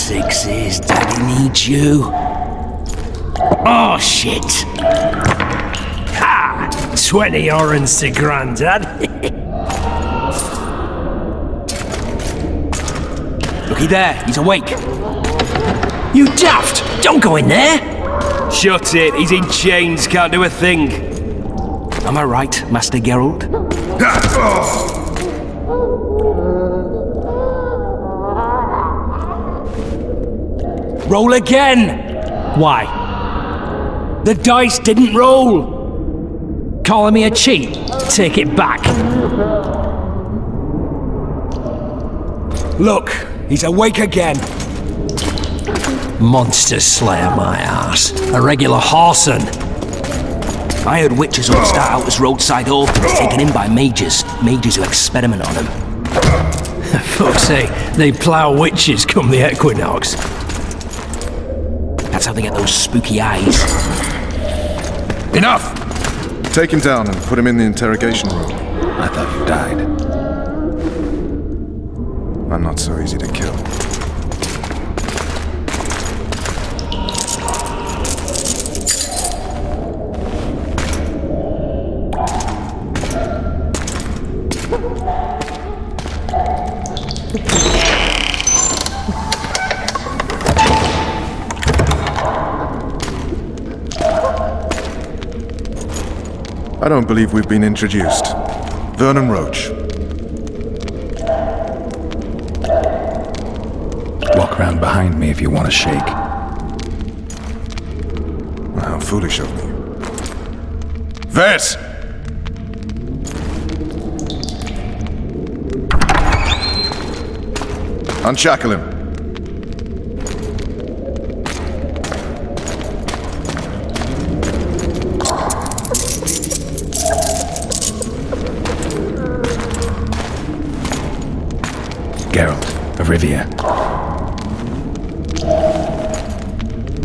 sixes, Daddy needs you. Oh, shit! Ha! 20 orens to Grandad. Looky there, he's awake. You daft! Don't go in there! Shut it, he's in chains, can't do a thing. Am I right, Master Geralt? Roll again! Why? The dice didn't roll! Calling me a cheat? Take it back. Look, he's awake again. Monster slayer, my ass. A regular whoreson. I heard witches all start out as roadside orphans taken in by mages. Mages who experiment on them. Fuck's sake, they plough witches come the equinox. That's how they get those spooky eyes. Enough! Take him down and put him in the interrogation room. I thought you died. I'm not so easy to kill. I don't believe we've been introduced. Vernon Roach. Walk around behind me if you want to shake. How foolish of me. Vess! Unshackle him. Geralt of Rivia.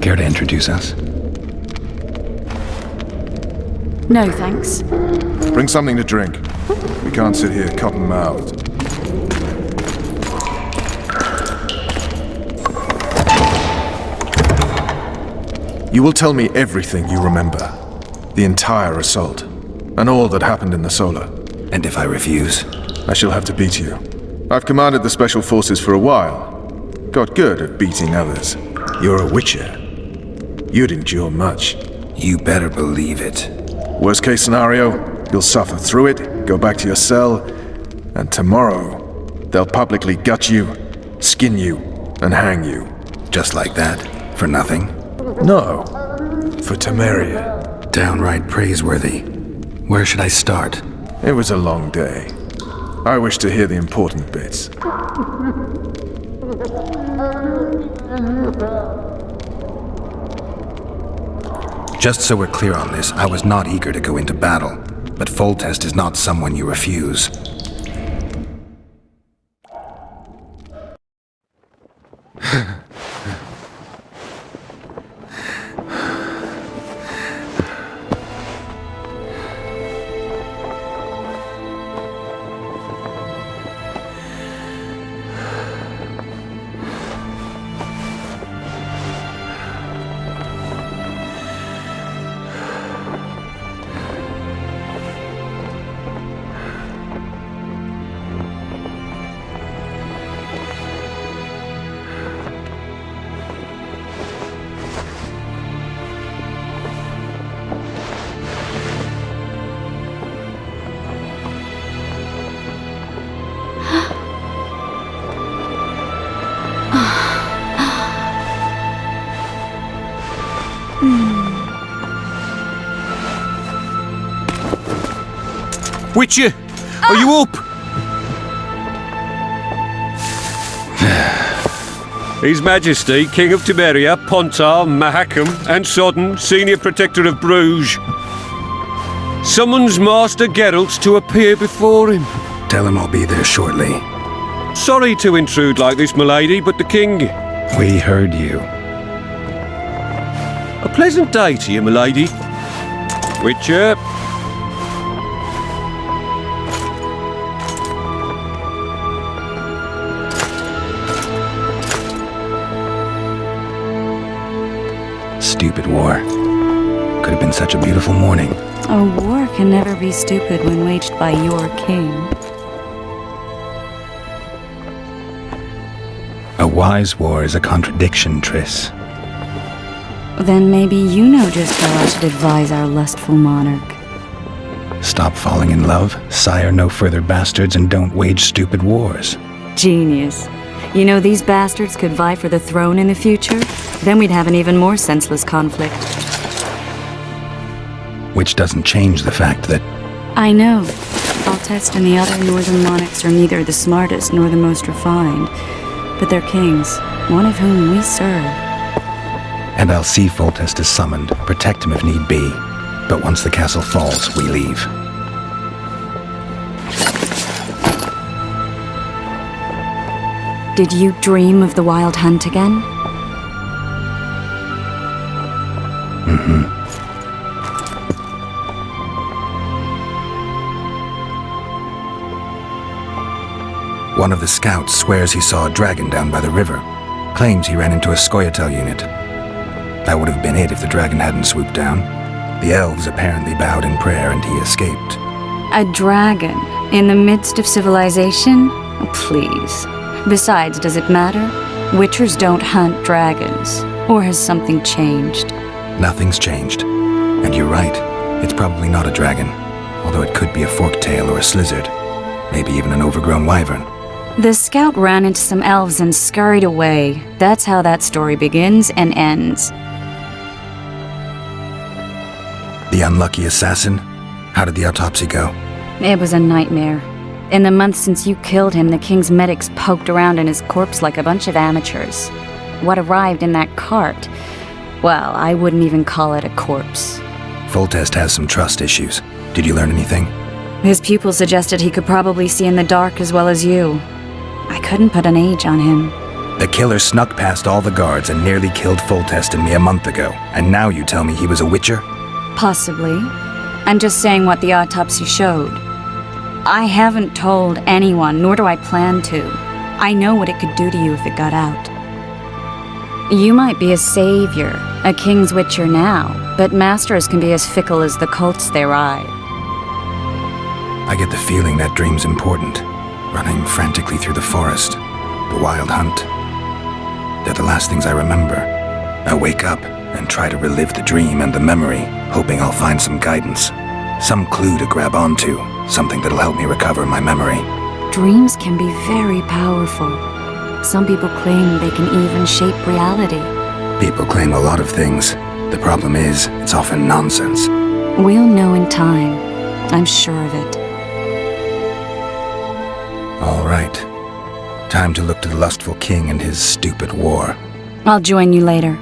Care to introduce us? No, thanks. Bring something to drink. We can't sit here cotton-mouthed. You will tell me everything you remember. The entire assault. And all that happened in the Solar. And if I refuse? I shall have to beat you. I've commanded the Special Forces for a while. Got good at beating others. You're a witcher. You'd endure much. You better believe it. Worst case scenario, you'll suffer through it, go back to your cell, and tomorrow, they'll publicly gut you, skin you, and hang you. Just like that? For nothing? No. For Temeria. Downright praiseworthy. Where should I start? It was a long day. I wish to hear the important bits. Just so we're clear on this, I was not eager to go into battle, but Foltest is not someone you refuse. Witcher, are you up? His Majesty, King of Temeria, Pontar, Mahakam, and Sodden, Senior Protector of Bruges, summons Master Geralt to appear before him. Tell him I'll be there shortly. Sorry to intrude like this, milady, but the King... We heard you. A pleasant day to you, milady. Witcher. stupid war. Could have been such a beautiful morning. A war can never be stupid when waged by your king. A wise war is a contradiction, Triss. Then maybe you know just how I should advise our lustful monarch. Stop falling in love, sire no further bastards, and don't wage stupid wars. Genius. You know these bastards could vie for the throne in the future? Then we'd have an even more senseless conflict. Which doesn't change the fact that... I know. Foltest and the other northern monarchs are neither the smartest nor the most refined, but they're kings, one of whom we serve. And I'll see Foltest is summoned, protect him if need be. But once the castle falls, we leave. Did you dream of the wild hunt again? Mm-hmm. One of the scouts swears he saw a dragon down by the river. Claims he ran into a Scoia'tael unit. That would have been it if the dragon hadn't swooped down. The elves apparently bowed in prayer and he escaped. A dragon? In the midst of civilization? Oh, please. Besides, does it matter? Witchers don't hunt dragons. Or has something changed? Nothing's changed. And you're right. It's probably not a dragon. Although it could be a forktail or a slizzard. Maybe even an overgrown wyvern. The scout ran into some elves and scurried away. That's how that story begins and ends. The unlucky assassin? How did the autopsy go? It was a nightmare. In the months since you killed him, the king's medics poked around in his corpse like a bunch of amateurs. What arrived in that cart? Well, I wouldn't even call it a corpse. Foltest has some trust issues. Did you learn anything? His pupil suggested he could probably see in the dark as well as you. I couldn't put an age on him. The killer snuck past all the guards and nearly killed Foltest and me a month ago. And now you tell me he was a witcher? Possibly. I'm just saying what the autopsy showed. I haven't told anyone, nor do I plan to. I know what it could do to you if it got out. You might be a savior, a king's witcher now, but masters can be as fickle as the cults they ride. I get the feeling that dream's important. Running frantically through the forest, the wild hunt. They're the last things I remember. I wake up and try to relive the dream and the memory, hoping I'll find some guidance. Some clue to grab onto, something that'll help me recover my memory. Dreams can be very powerful. Some people claim they can even shape reality. People claim a lot of things. The problem is, it's often nonsense. We'll know in time. I'm sure of it. All right. Time to look to the lustful king and his stupid war. I'll join you later.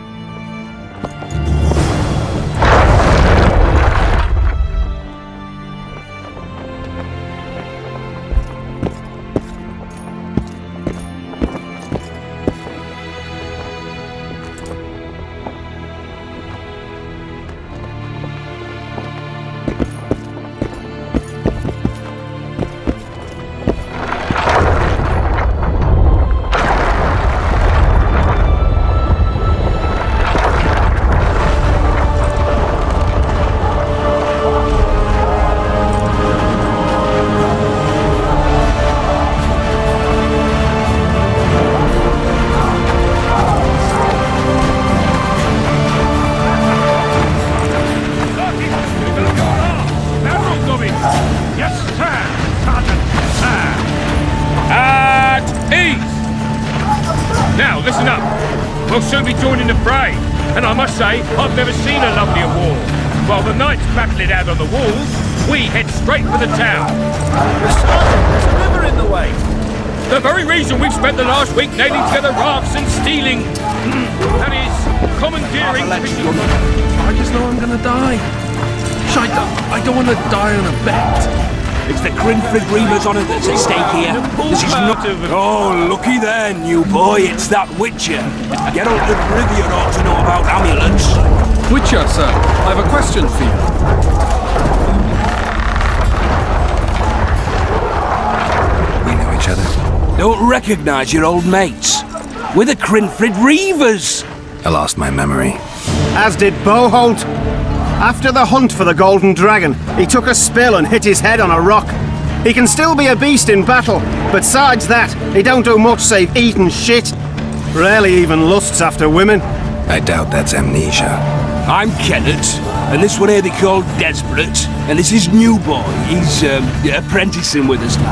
Listen up. We'll soon be joining the fray. And I must say, I've never seen a lovelier war. While the knights battle it out on the walls, we head straight for the town. Sergeant, there's a river in the way. The very reason we've spent the last week nailing together rafts and stealing... that is, commandeering... I just know I'm gonna die. I don't want to die on a bet. It's the Grinfrid Reaver's honour that's at stake here. This is not... Oh, looky there, new boy. It's that Witcher. Geralt de Rivia ought to know about amulets. Witcher, sir. I have a question for you. We know each other? Don't recognise your old mates. We're the Grinfrid Reavers. I lost my memory. as did Boholt. After the hunt for the Golden Dragon, he took a spill and hit his head on a rock. He can still be a beast in battle, but besides that, he don't do much save eat and shit. Rarely even lusts after women. I doubt that's amnesia. I'm Kenneth, and this one here they call Desperate, and this is New Boy. He's apprenticing with us, like.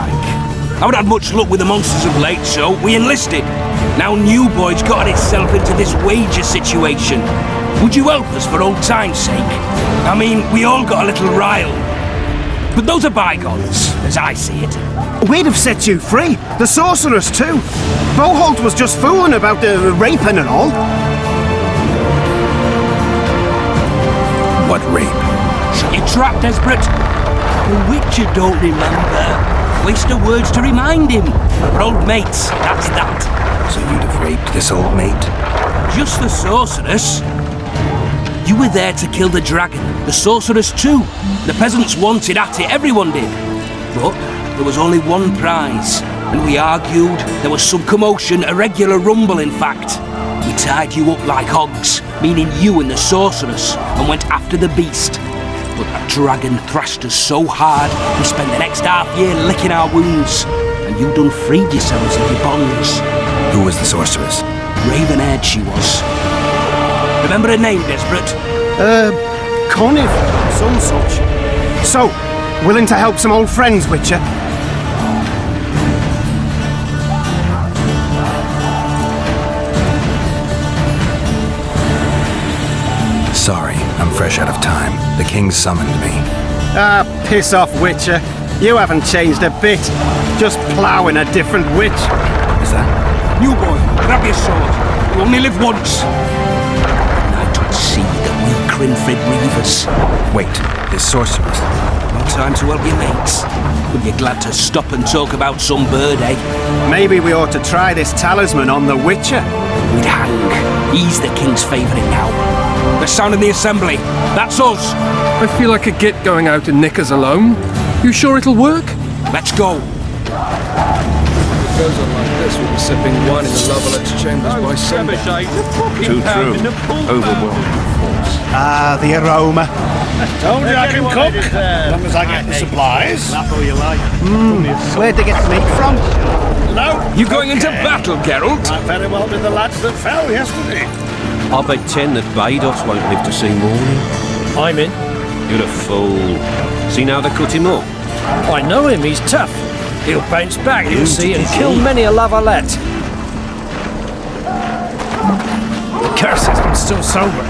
I haven't had much luck with the monsters of late, so we enlisted. Now New Boy's gotten itself into this wager situation. Would you help us for old time's sake? I mean, we all got a little rile. But those are bygones, as I see it. We'd have set you free. The sorceress, too. Boholt was just fooling about the raping and all. What rape? Shut your trap, Desperate. The Witcher don't remember. Waste of words to remind him. We're old mates, that's that. So you'd have raped this old mate? Just the sorceress. You were there to kill the dragon, the sorceress too. The peasants wanted at it, everyone did. But there was only one prize, and we argued. There was some commotion, a regular rumble in fact. We tied you up like hogs, meaning you and the sorceress, and went after the beast. But that dragon thrashed us so hard, we spent the next half year licking our wounds. And you done freed yourselves of your bonds. Who was the sorceress? Raven-haired she was. Remember her name, Desperate? Conniv, some such. So, willing to help some old friends, Witcher? Sorry, I'm fresh out of time. The king summoned me. Ah, piss off, Witcher. You haven't changed a bit. Just ploughing a different witch. Is that? New Boy, grab your sword. You only live once. See that we Crinfrid Reavers. Wait, this sorceress. No time to help your mates. Would you glad to stop and talk about some bird, eh? Maybe we ought to try this talisman on the Witcher. We'd hang. He's the king's favourite now. The sound of the assembly. That's us. I feel like a git going out in knickers alone. You sure it'll work? Let's go. It goes on like this, we'll be sipping wine in the Valettes chambers by Sunday. Too true. Overwhelming. Ah, the aroma. Told you I can cook. As long as I get the supplies. That's all you like. Where'd they get the meat from? No. You going into battle, Geralt? Might very well be the lads that fell yesterday. I bet 10 that Baidos won't live to see morning. I'm in. You're a fool. See now they cut him up? I know him, he's tough. He'll bounce back, you'll see, and kill many a Lavalette. Curses, I'm still sober.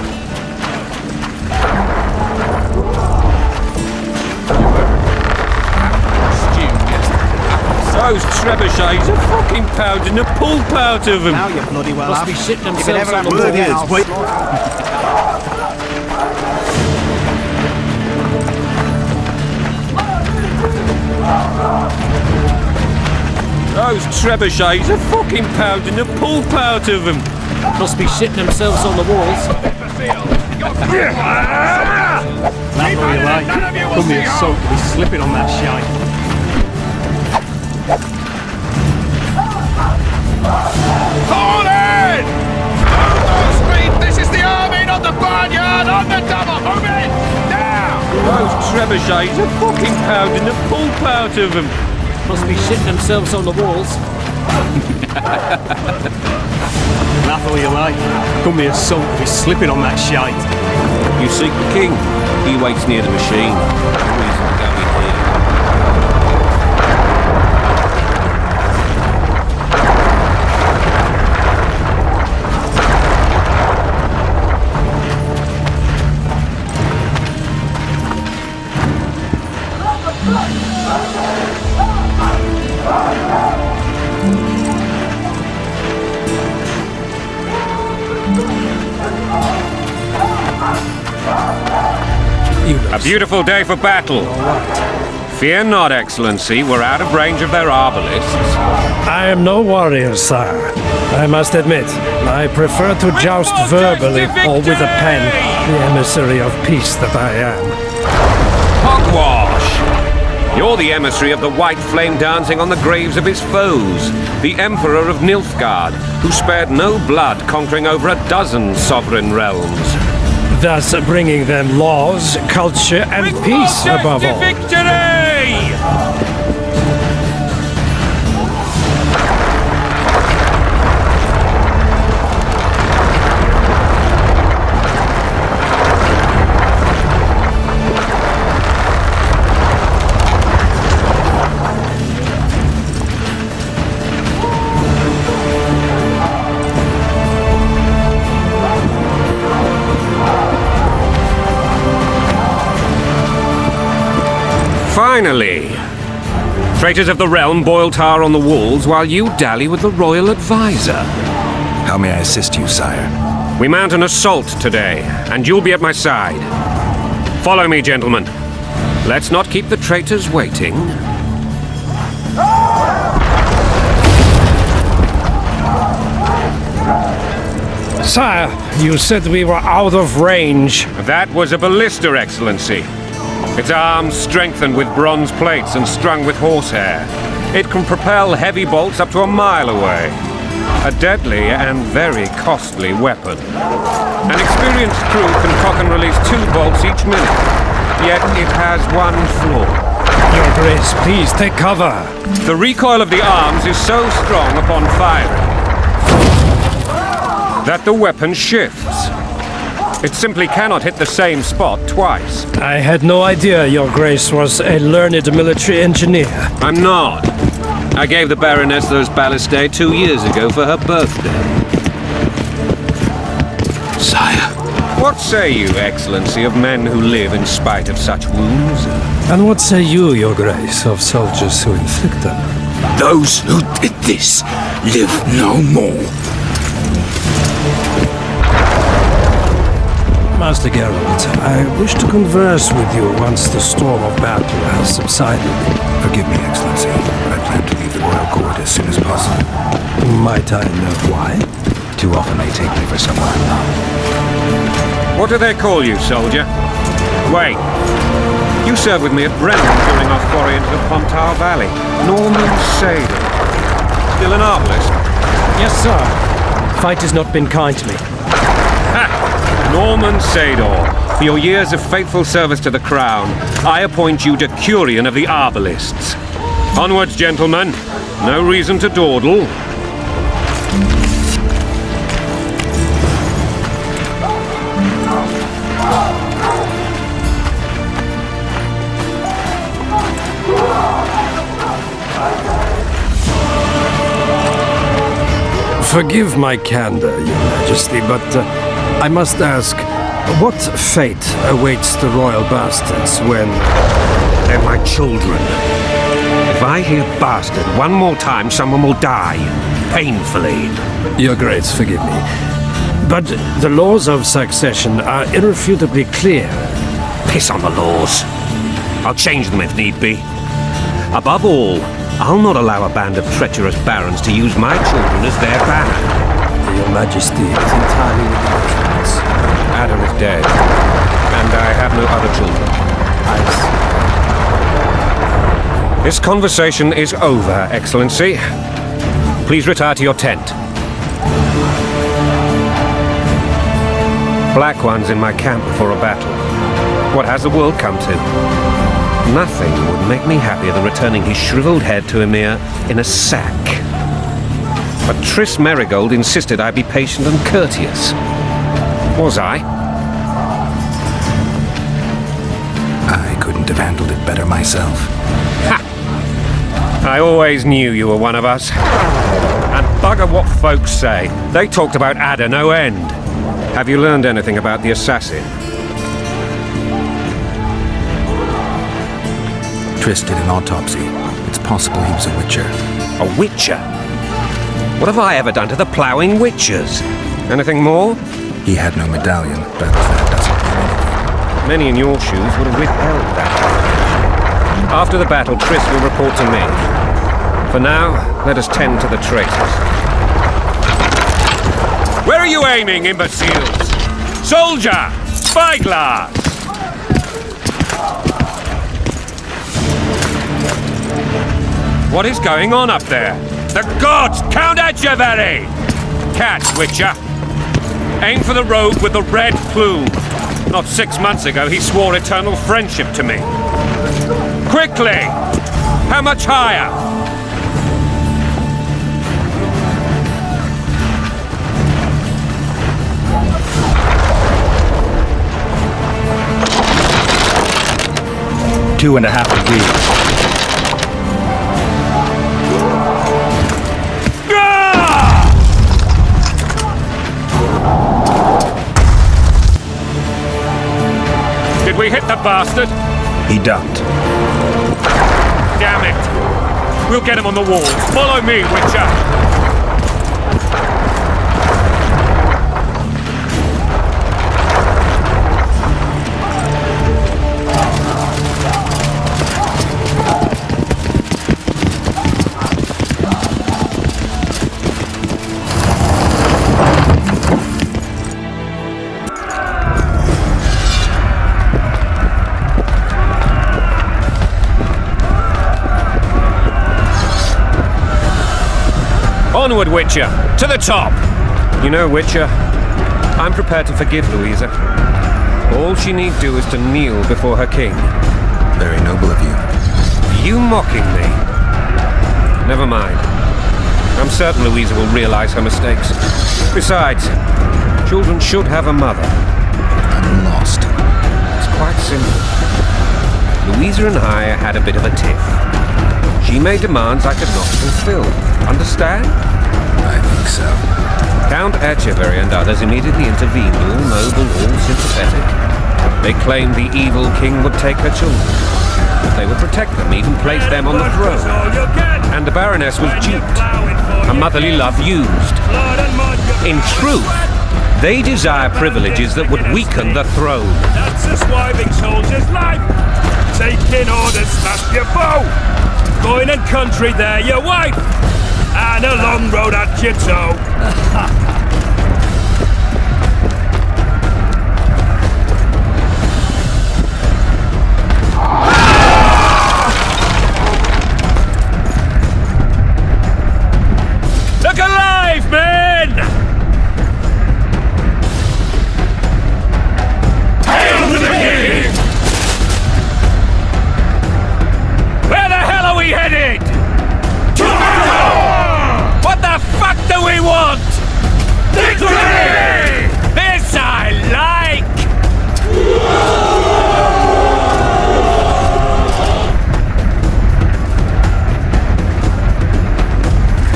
Those trebuchets are fucking pounding the pulp out of them. Now you bloody well Must be shitting themselves on the word is, wall. wait. Those trebuchets are fucking pounding the pulp out of them. Must be shitting themselves on the walls. That's all you like. Come here, soap, be slipping on that shite. Fall in! Full speed! This is the army, not the barnyard! On the double! Move in! Now! Those trebuchets are fucking pounding the pulp out of them. Must be shitting themselves on the walls. Laugh all you like. Come here, soap, be slipping on that shite. You seek the king. He waits near the machine. No reason to go in here. A beautiful day for battle. Fear not, Excellency, we're out of range of their arbalists. I am no warrior, sire. I must admit, I prefer to joust verbally or with a pen, the emissary of peace that I am. Hogwash! You're the emissary of the white flame dancing on the graves of his foes, the Emperor of Nilfgaard, who spared no blood conquering over a dozen sovereign realms. thus bringing them laws, culture, and peace above all. Victory! Finally! Traitors of the realm boil tar on the walls while you dally with the royal advisor. How may I assist you, sire? We mount an assault today, and you'll be at my side. Follow me, gentlemen. Let's not keep the traitors waiting. Sire, you said we were out of range. That was a ballista, Excellency. Its arms strengthened with bronze plates and strung with horsehair. It can propel heavy bolts up to a mile away. A deadly and very costly weapon. An experienced crew can cock and release 2 bolts each minute. Yet it has one flaw. Your Grace, please take cover. The recoil of the arms is so strong upon firing that the weapon shifts. It simply cannot hit the same spot twice. I had no idea Your Grace was a learned military engineer. I'm not. I gave the Baroness those ballistae 2 years ago for her birthday. Sire. What say you, Excellency, of men who live in spite of such wounds? And what say you, Your Grace, of soldiers who inflict them? Those who did this live no more. Master Geralt, I wish to converse with you once the storm of battle has subsided. Forgive me, Excellency. I plan to leave the royal court as soon as possible. Might I know why? Too often they take me for someone I'm not. What do they call you, soldier? Wait. You served with me at Brennan during our foray into the Pontar Valley. Norman Sador. Still an arbalist? Yes, sir. Fight has not been kind to me. Ha! Norman Sador, for your years of faithful service to the crown, I appoint you Decurion of the Arbalists. Onwards, gentlemen. No reason to dawdle. Forgive my candor, Your Majesty, but I must ask, what fate awaits the royal bastards when... They're my children. If I hear bastard one more time, someone will die. Painfully. Your Grace, forgive me. But the laws of succession are irrefutably clear. Piss on the laws. I'll change them if need be. Above all, I'll not allow a band of treacherous barons to use my children as their banner. Your Majesty is entirely within your choice. Ada is dead, and I have no other children. I see. This conversation is over, Excellency. Please retire to your tent. Black One's in my camp before a battle. What has the world come to? Nothing would make me happier than returning his shriveled head to Emir in a sack. But Triss Merigold insisted I be patient and courteous. Was I? I couldn't have handled it better myself. Ha! I always knew you were one of us. And bugger what folks say. They talked about Ada no end. Have you learned anything about the assassin? Triss did an autopsy. It's possible he was a witcher. A witcher? What have I ever done to the ploughing witchers? Anything more? He had no medallion, but that doesn't mean anything. Many in your shoes would have withheld that. After the battle, Triss will report to me. For now, let us tend to the traitors. Where are you aiming, imbeciles? Soldier! Spyglass! What is going on up there? The gods count at you, very! Catch, Witcher! Aim for the rogue with the red plume. Not 6 months ago, he swore eternal friendship to me. Quickly! How much higher? Two and a half degrees. Did we hit the bastard? He ducked. Damn it! We'll get him on the wall. Follow me, Witcher! Onward, Witcher! To the top! You know, Witcher, I'm prepared to forgive Louisa. All she need do is to kneel before her king. Very noble of you. You mocking me? Never mind. I'm certain Louisa will realize her mistakes. Besides, children should have a mother. I'm lost. It's quite simple. Louisa and I had a bit of a tiff. She made demands I could not fulfill. Understand? I think so. Count Etcheverry and others immediately intervened, all noble, all sympathetic. They claimed the evil king would take her children. That they would protect them, even place them on the throne. And the Baroness was duped. Her motherly love used. In truth, they desire privileges that would weaken the throne. That's a swiving soldier's life. Taking orders, snap your bow. Going and country there, your wife. And a long road at your toe. Look alive, men! Hail to the king! Where the hell are we headed? What the fuck do we want? Victory! This I like!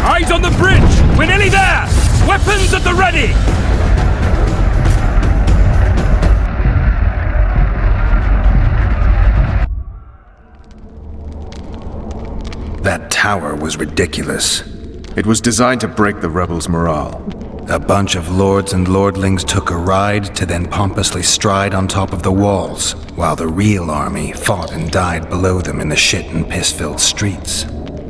Eyes on the bridge! We're nearly there! Weapons at the ready! That tower was ridiculous. It was designed to break the rebels' morale. A bunch of lords and lordlings took a ride to then pompously stride on top of the walls, while the real army fought and died below them in the shit and piss-filled streets.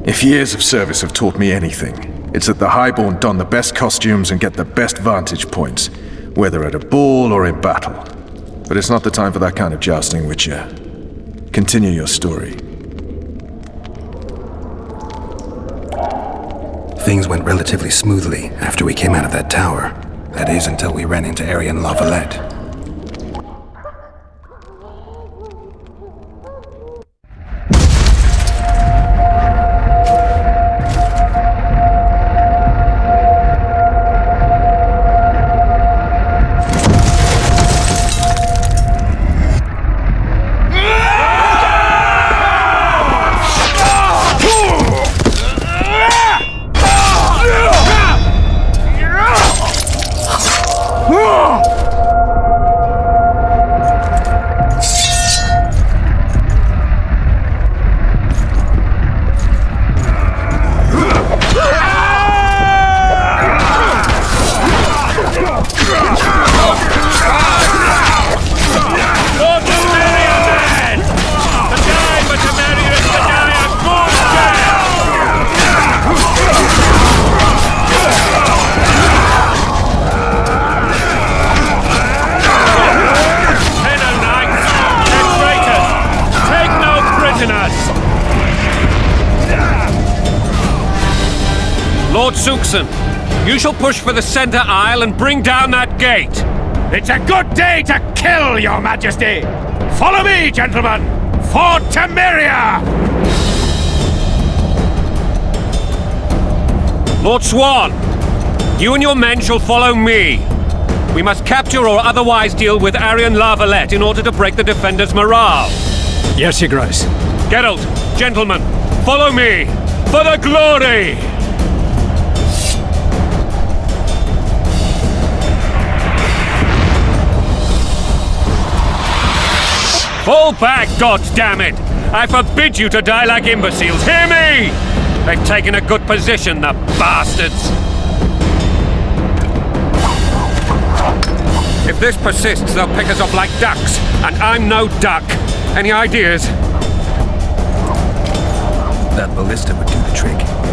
If years of service have taught me anything, it's that the highborn don the best costumes and get the best vantage points, whether at a ball or in battle. But it's not the time for that kind of jousting, Witcher. Continue your story. Things went relatively smoothly after we came out of that tower. That is, until we ran into Aryan La Valette. Lord Suxon, you shall push for the center aisle and bring down that gate. It's a good day to kill, Your Majesty! Follow me, gentlemen! For Temeria! Lord Swan, you and your men shall follow me. We must capture or otherwise deal with Aryan La Valette in order to break the defenders' morale. Yes, Your Grace. Geralt, gentlemen, follow me! For the glory! Fall back, goddammit! I forbid you to die like imbeciles. Hear me! They've taken a good position, the bastards! If this persists, they'll pick us off like ducks, and I'm no duck. Any ideas? That ballista would do the trick.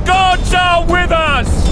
gods are with us!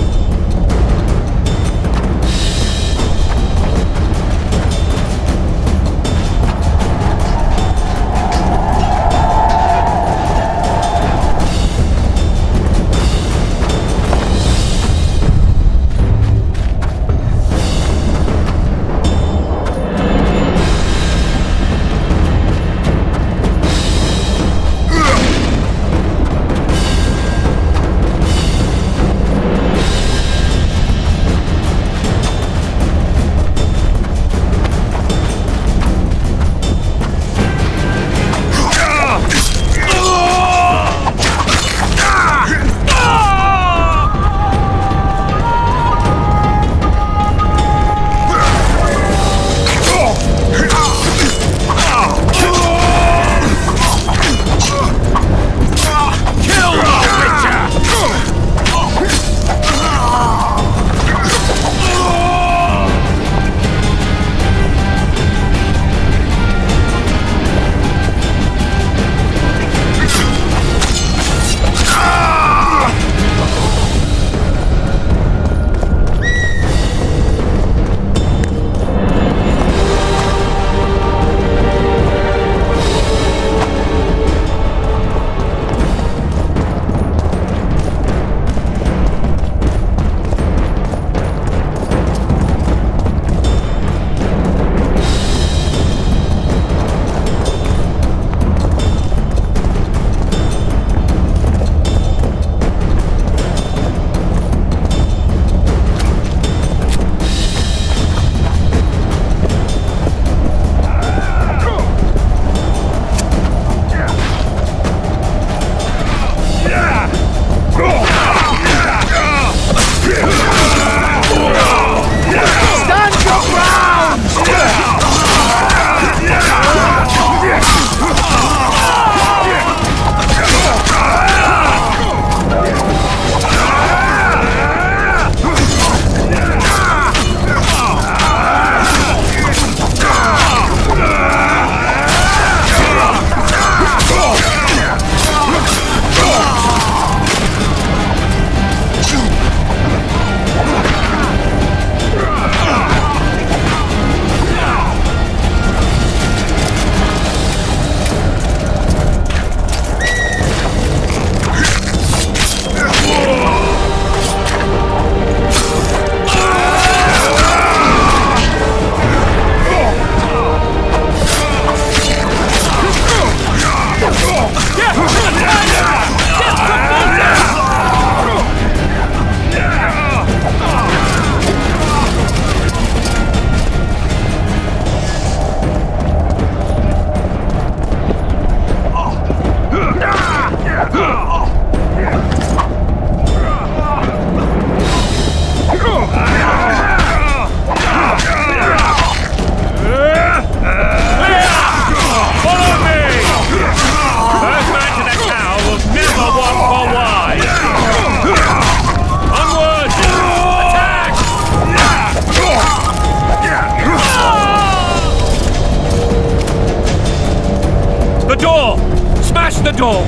door!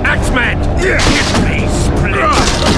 Axeman! Give me split!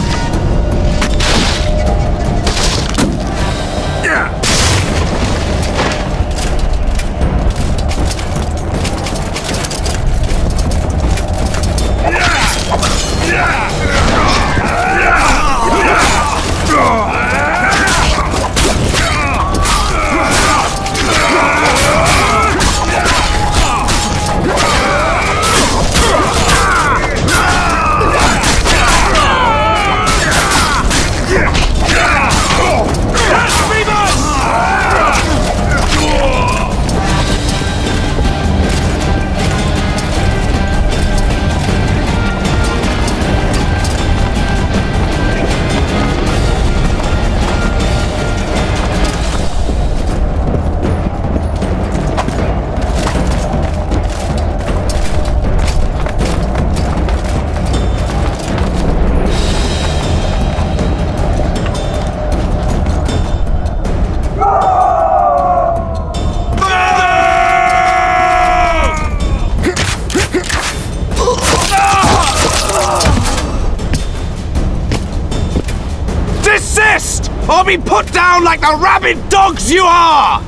or be put down like the rabid dogs you are!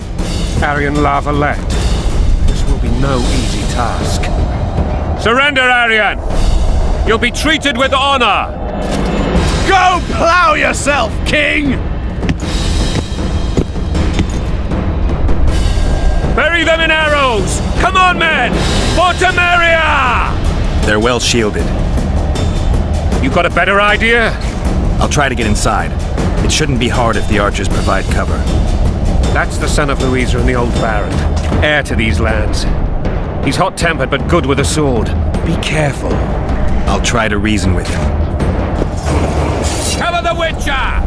Arian La Valette, this will be no easy task. Surrender, Arian! You'll be treated with honor! Go plow yourself, King! Bury them in arrows! Come on, men! For Temeria! They're well shielded. You got a better idea? I'll try to get inside. It shouldn't be hard if the archers provide cover. That's the son of Louisa and the old Baron, heir to these lands. He's hot-tempered but good with a sword. Be careful. I'll try to reason with him. Cover the Witcher!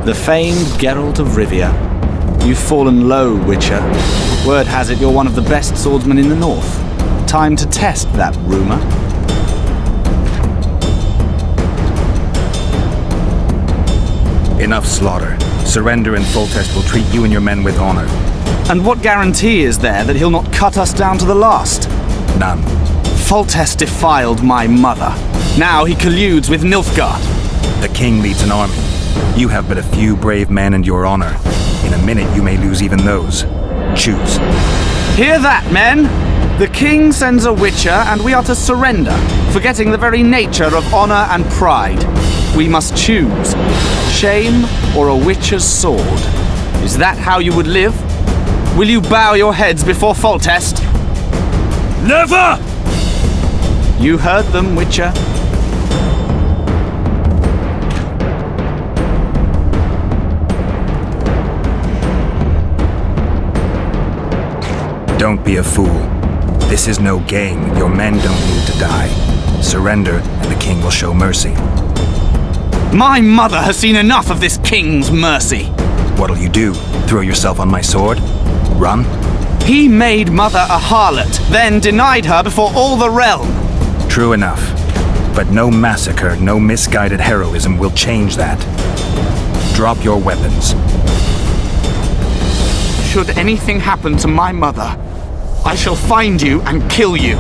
The famed Geralt of Rivia. You've fallen low, Witcher. Word has it you're one of the best swordsmen in the north. Time to test that rumor. Enough slaughter. Surrender and Foltest will treat you and your men with honor. And what guarantee is there that he'll not cut us down to the last? None. Foltest defiled my mother. Now he colludes with Nilfgaard. The king leads an army. You have but a few brave men and your honor. In a minute you may lose even those. Choose. Hear that, men? The king sends a Witcher and we are to surrender, forgetting the very nature of honor and pride. We must choose. Shame or a Witcher's sword. Is that how you would live? Will you bow your heads before Foltest? Never! You heard them, Witcher. Don't be a fool. This is no game. Your men don't need to die. Surrender, and the king will show mercy. My mother has seen enough of this king's mercy. What'll you do? Throw yourself on my sword? Run? He made mother a harlot, then denied her before all the realm. True enough. But no massacre, no misguided heroism will change that. Drop your weapons. Should anything happen to my mother, I shall find you and kill you.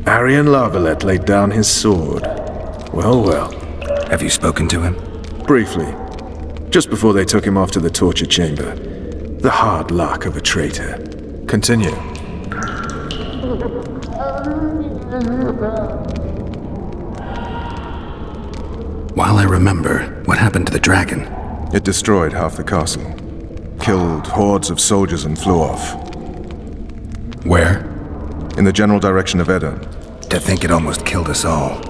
Arian La Valette laid down his sword. Well, well. Have you spoken to him? Briefly. Just before they took him off to the torture chamber. The hard luck of a traitor. Continue. While I remember, what happened to the dragon? It destroyed half the castle. Killed hordes of soldiers and flew off. Where? In the general direction of Edda. To think it almost killed us all.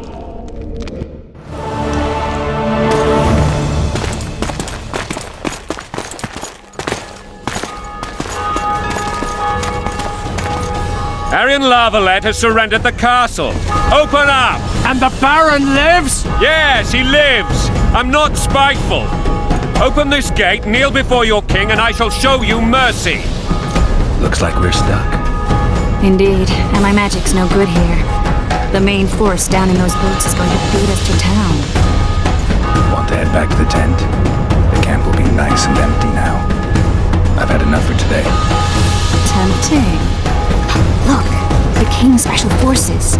Arian Lavalette has surrendered the castle. Open up! And the Baron lives? Yes, he lives. I'm not spiteful. Open this gate, kneel before your king, and I shall show you mercy. Looks like we're stuck. Indeed, and my magic's no good here. The main force down in those boats is going to beat us to town. Want to head back to the tent? The camp will be nice and empty now. I've had enough for today. Tempting. Look, the King's Special Forces.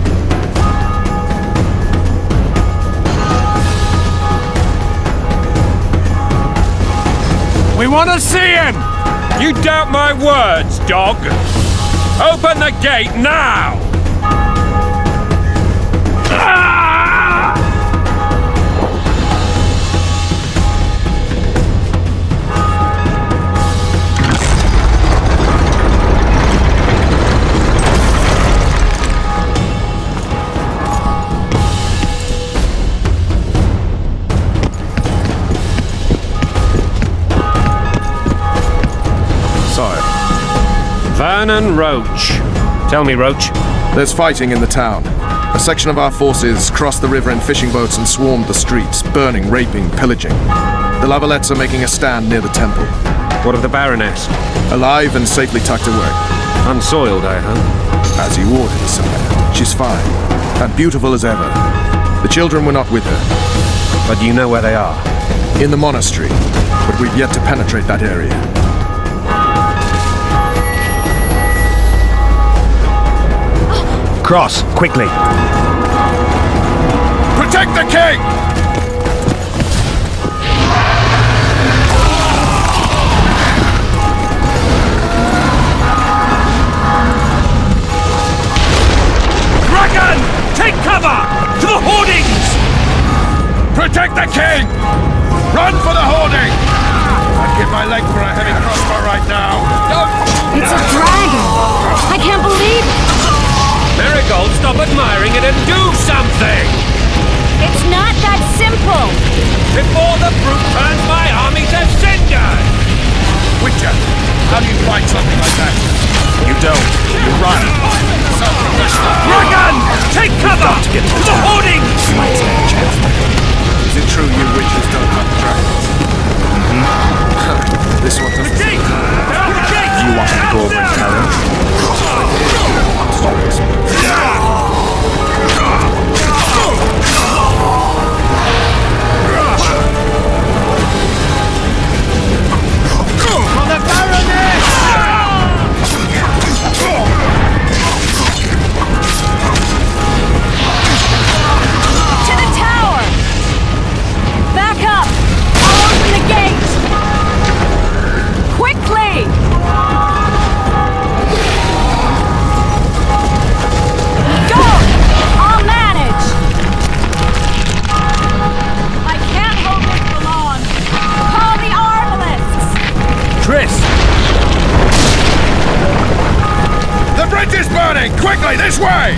We want to see him! You doubt my words, dog? Open the gate now! Vernon Roach. Tell me, Roach. There's fighting in the town. A section of our forces crossed the river in fishing boats and swarmed the streets, burning, raping, pillaging. The Lavalettes are making a stand near the Temple. What of the Baroness? Alive and safely tucked away. Unsoiled, I hope. As you ordered, sire. She's fine. And beautiful as ever. The children were not with her. But you know where they are? In the monastery. But we've yet to penetrate that area. Cross, quickly. Protect the king! Dragon! Take cover! To the hoardings! Protect the king! Run for the hoarding! I'd give my leg for a heavy crossbow right now. It's a dragon! I can't believe it! Marigold, stop admiring it and do something! It's not that simple! Before the fruit turns my army to cinders! Witcher, how do you fight something like that? You don't. You run. Dragon! Take cover! To the hoardings! Is it true you witches don't hunt dragons? This one doesn't. The gate! The gate! You want to go over and carry? For the Baroness! To the tower! Back up! I'll open the gate! Quickly! Go! I'll manage! I can't hold this for long. Call the arbalists! Triss! The bridge is burning! Quickly, this way!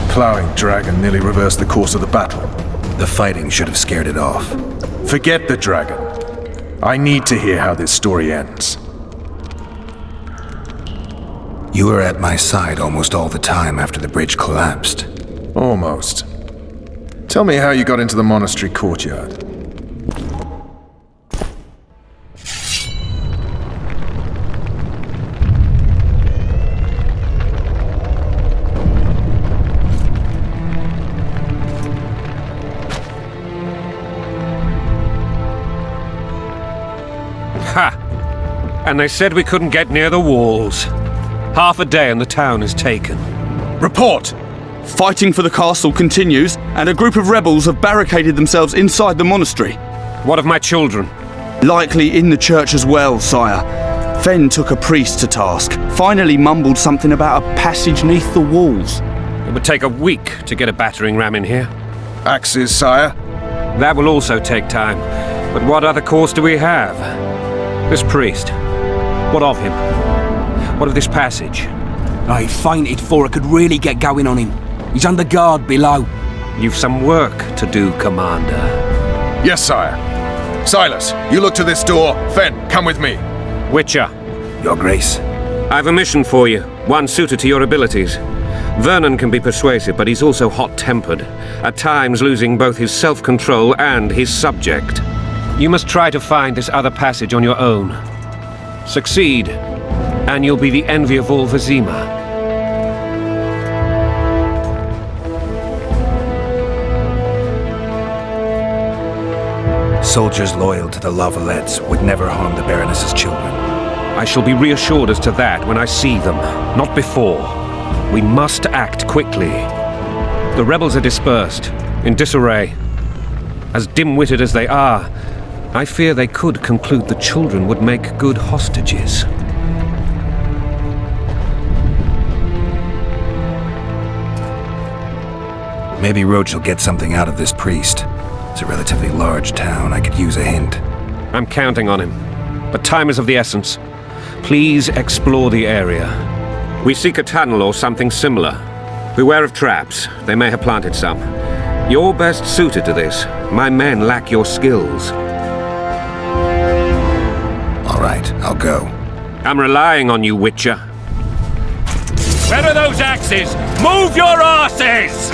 Plowing dragon nearly reversed the course of the battle. The fighting should have scared it off. Forget the dragon. I need to hear how this story ends. You were at my side almost all the time after the bridge collapsed. Almost. Tell me how you got into the monastery courtyard. Ha! And they said we couldn't get near the walls. Half a day and the town is taken. Report! Fighting for the castle continues, and a group of rebels have barricaded themselves inside the monastery. What of my children? Likely in the church as well, sire. Fen took a priest to task, finally mumbled something about a passage neath the walls. It would take a week to get a battering ram in here. Axes, sire? That will also take time. But what other course do we have? This priest. What of him? What of this passage? I fainted before I could really get going on him. He's under guard below. You've some work to do, Commander. Yes, sire. Silas, you look to this door. Fen, come with me. Witcher. Your Grace. I've a mission for you, one suited to your abilities. Vernon can be persuasive, but he's also hot-tempered, at times losing both his self-control and his subject. You must try to find this other passage on your own. Succeed, and you'll be the envy of all Vizima. Soldiers loyal to the La Valettes would never harm the Baroness's children. I shall be reassured as to that when I see them, not before. We must act quickly. The rebels are dispersed, in disarray. As dim-witted as they are, I fear they could conclude the children would make good hostages. Maybe Roach will get something out of this priest. It's a relatively large town. I could use a hint. I'm counting on him. But time is of the essence. Please explore the area. We seek a tunnel or something similar. Beware of traps. They may have planted some. You're best suited to this. My men lack your skills. All right, I'll go. I'm relying on you, Witcher. Where are those axes? Move your asses!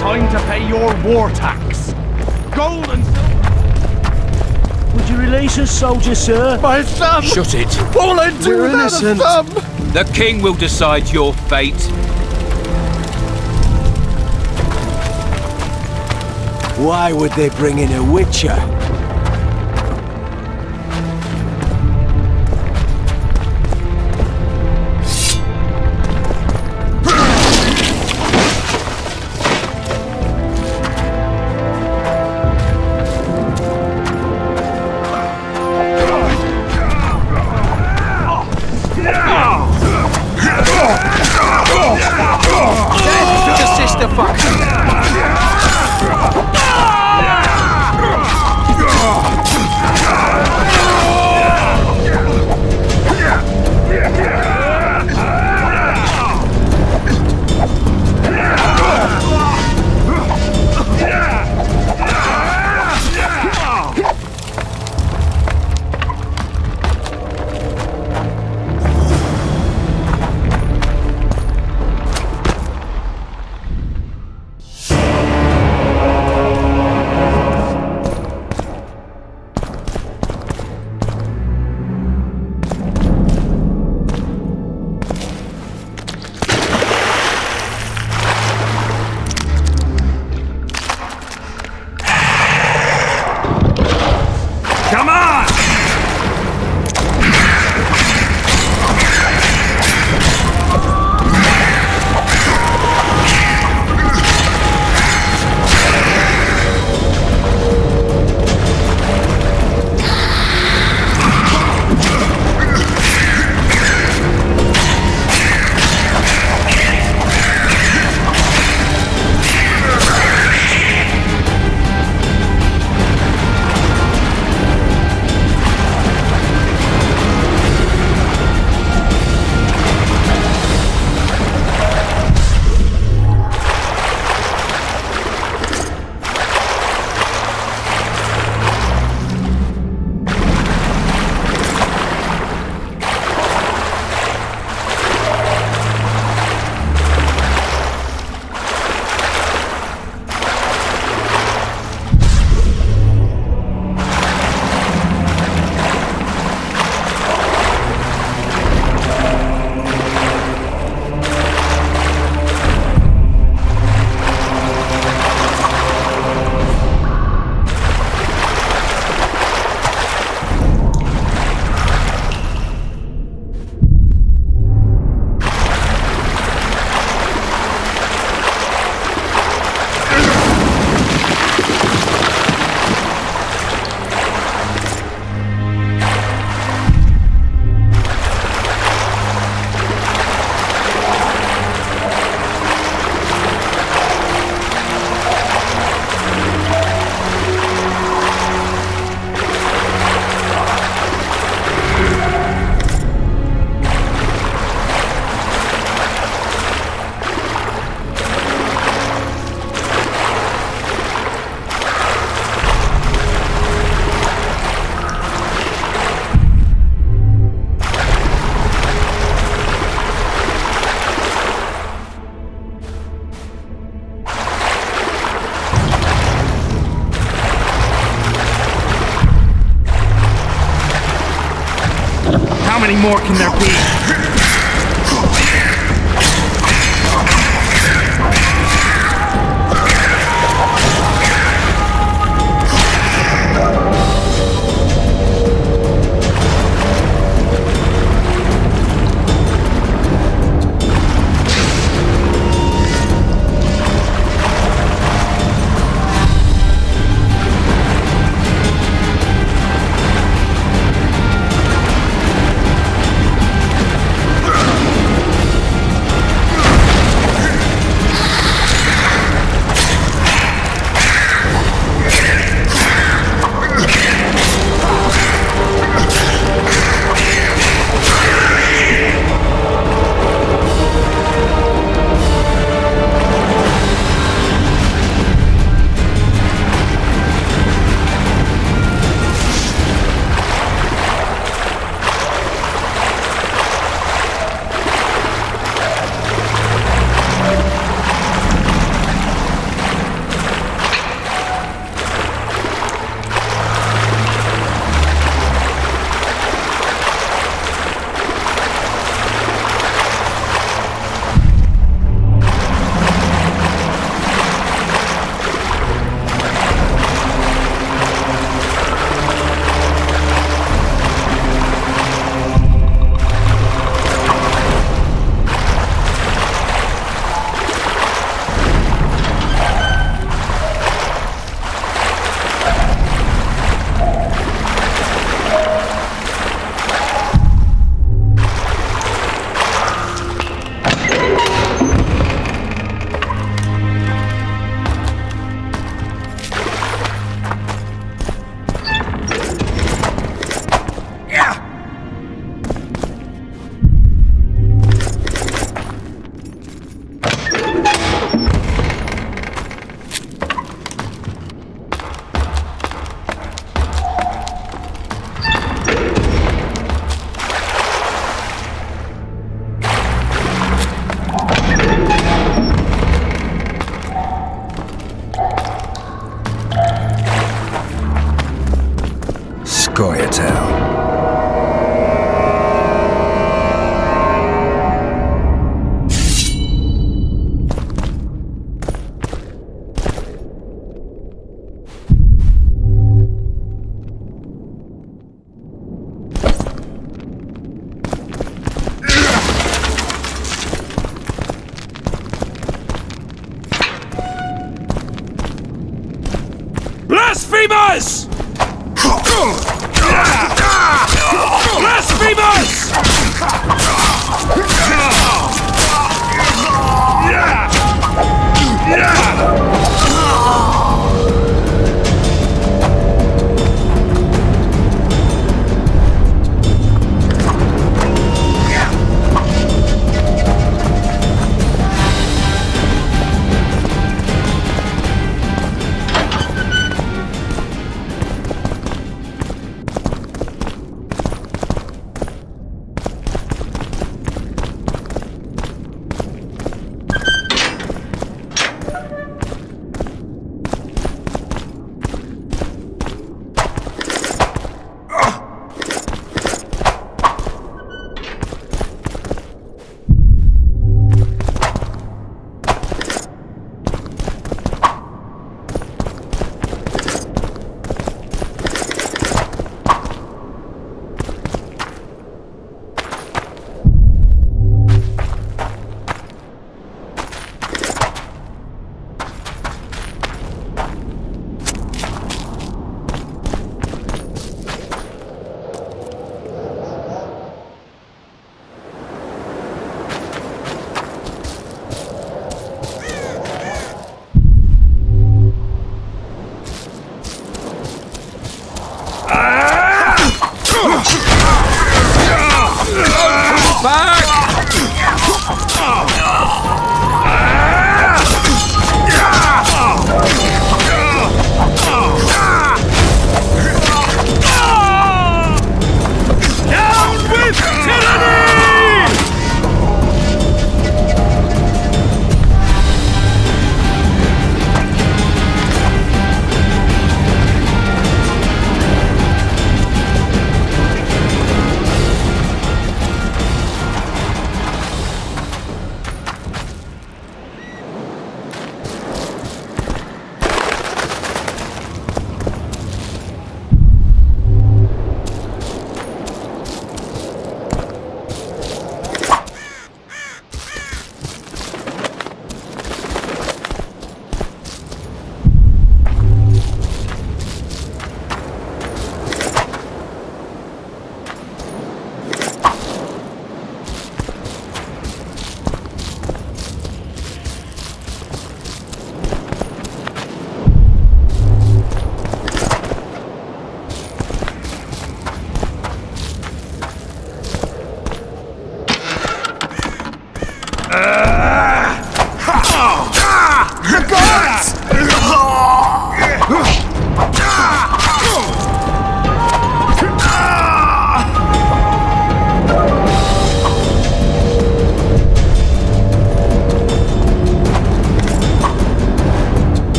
Time to pay your war tax. Gold and silver. Would you release us, soldier, sir? My thumb! Shut it. All I do We're without a innocent. thumb! The king will decide your fate. Why would they bring in a witcher? many more can there be? Blasphemers! Blasphemers!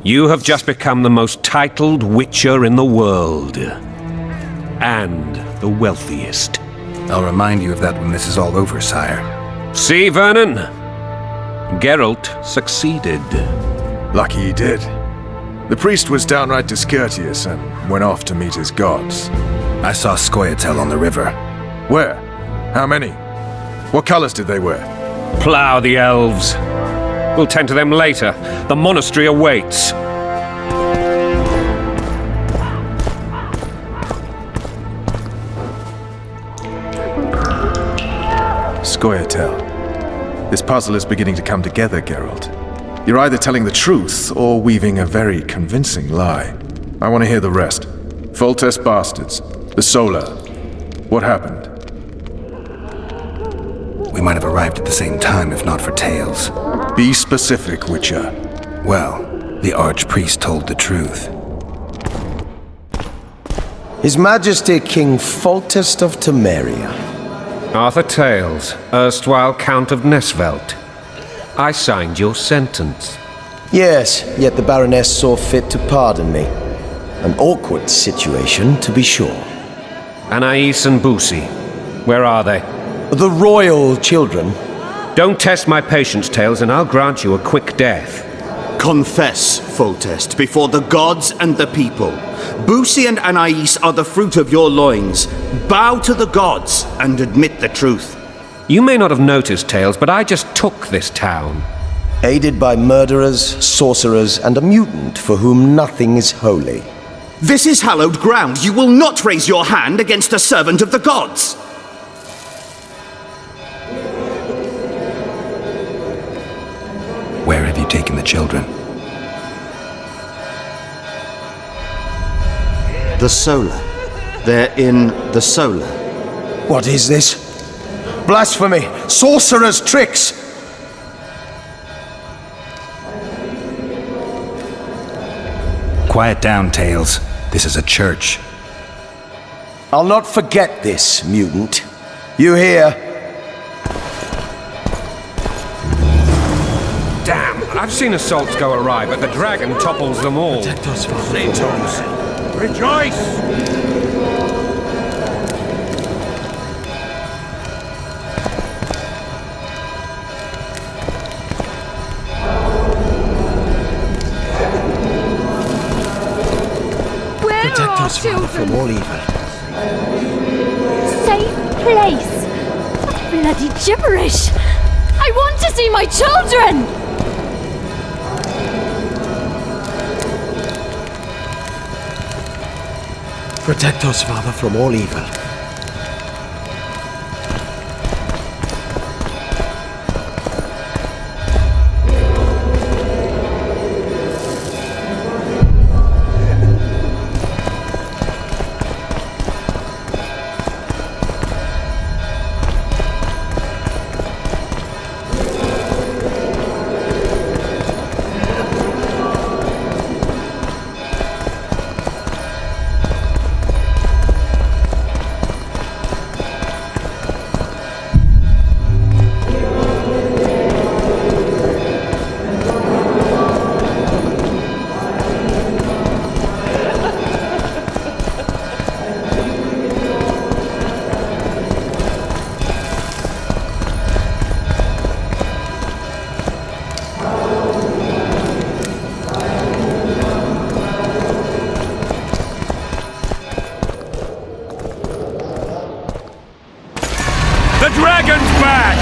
You have just become the most titled witcher in the world. And the wealthiest. I'll remind you of that when this is all over, sire. See, Vernon? Geralt succeeded. Lucky he did. The priest was downright discourteous and went off to meet his gods. I saw Scoia'tael on the river. Where? How many? What colors did they wear? Plough the elves. We'll tend to them later. The monastery awaits. Scoia'tael. This puzzle is beginning to come together, Geralt. You're either telling the truth or weaving a very convincing lie. I want to hear the rest. Foltest bastards. The Solar. What happened? We might have arrived at the same time if not for tales. Be specific, Witcher. Well, the Archpriest told the truth. His Majesty King Foltest of Temeria. Arthur Tales, erstwhile Count of Nesvelt. I signed your sentence. Yes, yet the Baroness saw fit to pardon me. An awkward situation, to be sure. Anais and Boosie, where are they? The royal children. Don't test my patience, Tales, and I'll grant you a quick death. Confess, Foltest, before the gods and the people. Boosie and Anais are the fruit of your loins. Bow to the gods and admit the truth. You may not have noticed, Tales, but I just took this town. Aided by murderers, sorcerers, and a mutant for whom nothing is holy. This is hallowed ground. You will not raise your hand against a servant of the gods. Where have you taken the children? The Solar. They're in the Solar. What is this? Blasphemy! Sorcerer's tricks! Quiet down, Tales. This is a church. I'll not forget this, mutant. You hear? Damn, I've seen assaults go awry, but the dragon topples them all. Protect us, Father. Rejoice! Protect us, Father, from all evil. Safe place? What bloody gibberish! I want to see my children! Protect us, Father, from all evil. The dragon's back!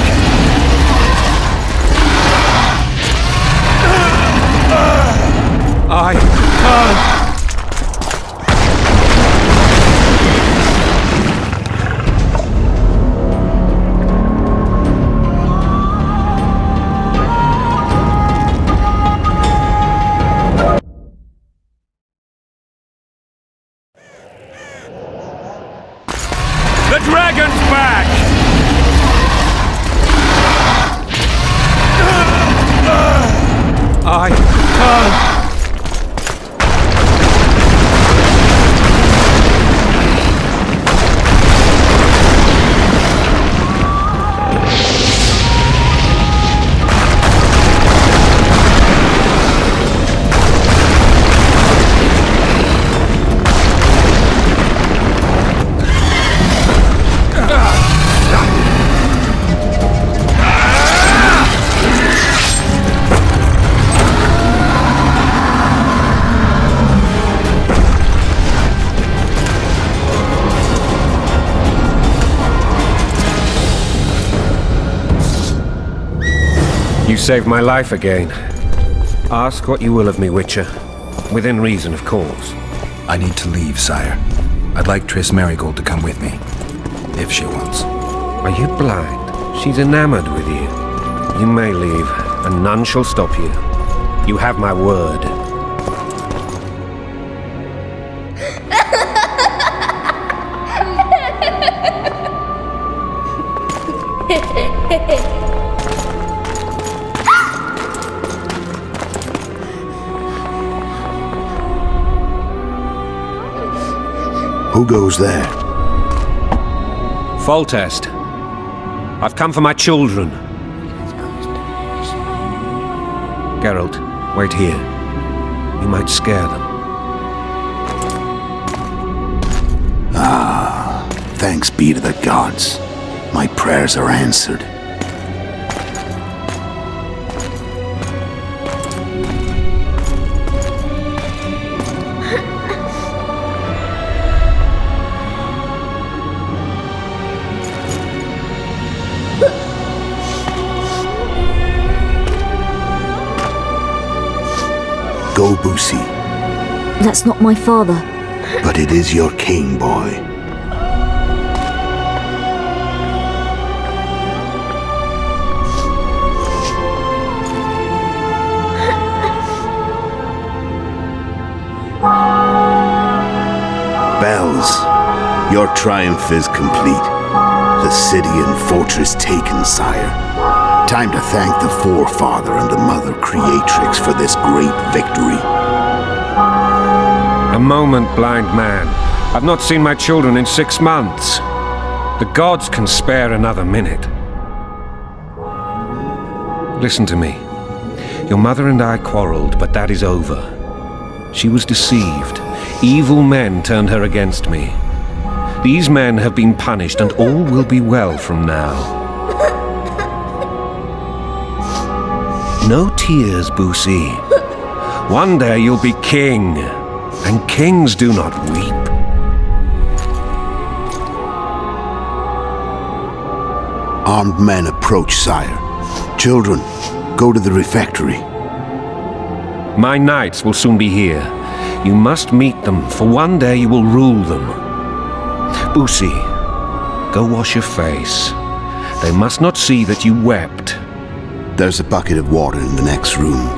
The dragon's back! You saved my life again. Ask what you will of me, Witcher. Within reason, of course. I need to leave, sire. I'd like Triss Merigold to come with me, if she wants. Are you blind? She's enamored with you. You may leave, and none shall stop you. You have my word. Who goes there? Foltest. I've come for my children. Geralt, wait here. You might scare them. Ah, thanks be to the gods. My prayers are answered. Go, Boosie. That's not my father. But it is your king, boy. Bells, your triumph is complete. The city and fortress taken, sire. Time to thank the forefather and the mother creatrix for this great victory. A moment, blind man. I've not seen my children in 6 months. The gods can spare another minute. Listen to me. Your mother and I quarreled, but that is over. She was deceived. Evil men turned her against me. These men have been punished, and all will be well from now. No tears, Boosie. One day you'll be king, and kings do not weep. Armed men approach, sire. Children, go to the refectory. My knights will soon be here. You must meet them, for one day you will rule them. Boosie, go wash your face. They must not see that you wept. There's a bucket of water in the next room.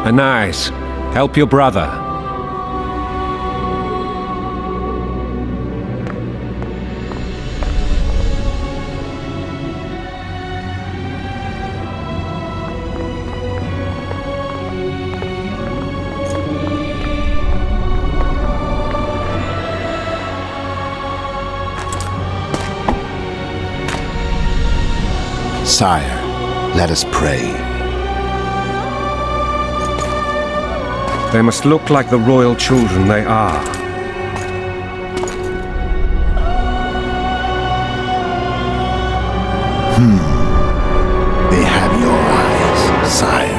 Anais, help your brother. Sire, let us pray. They must look like the royal children they are. They have your eyes, sire.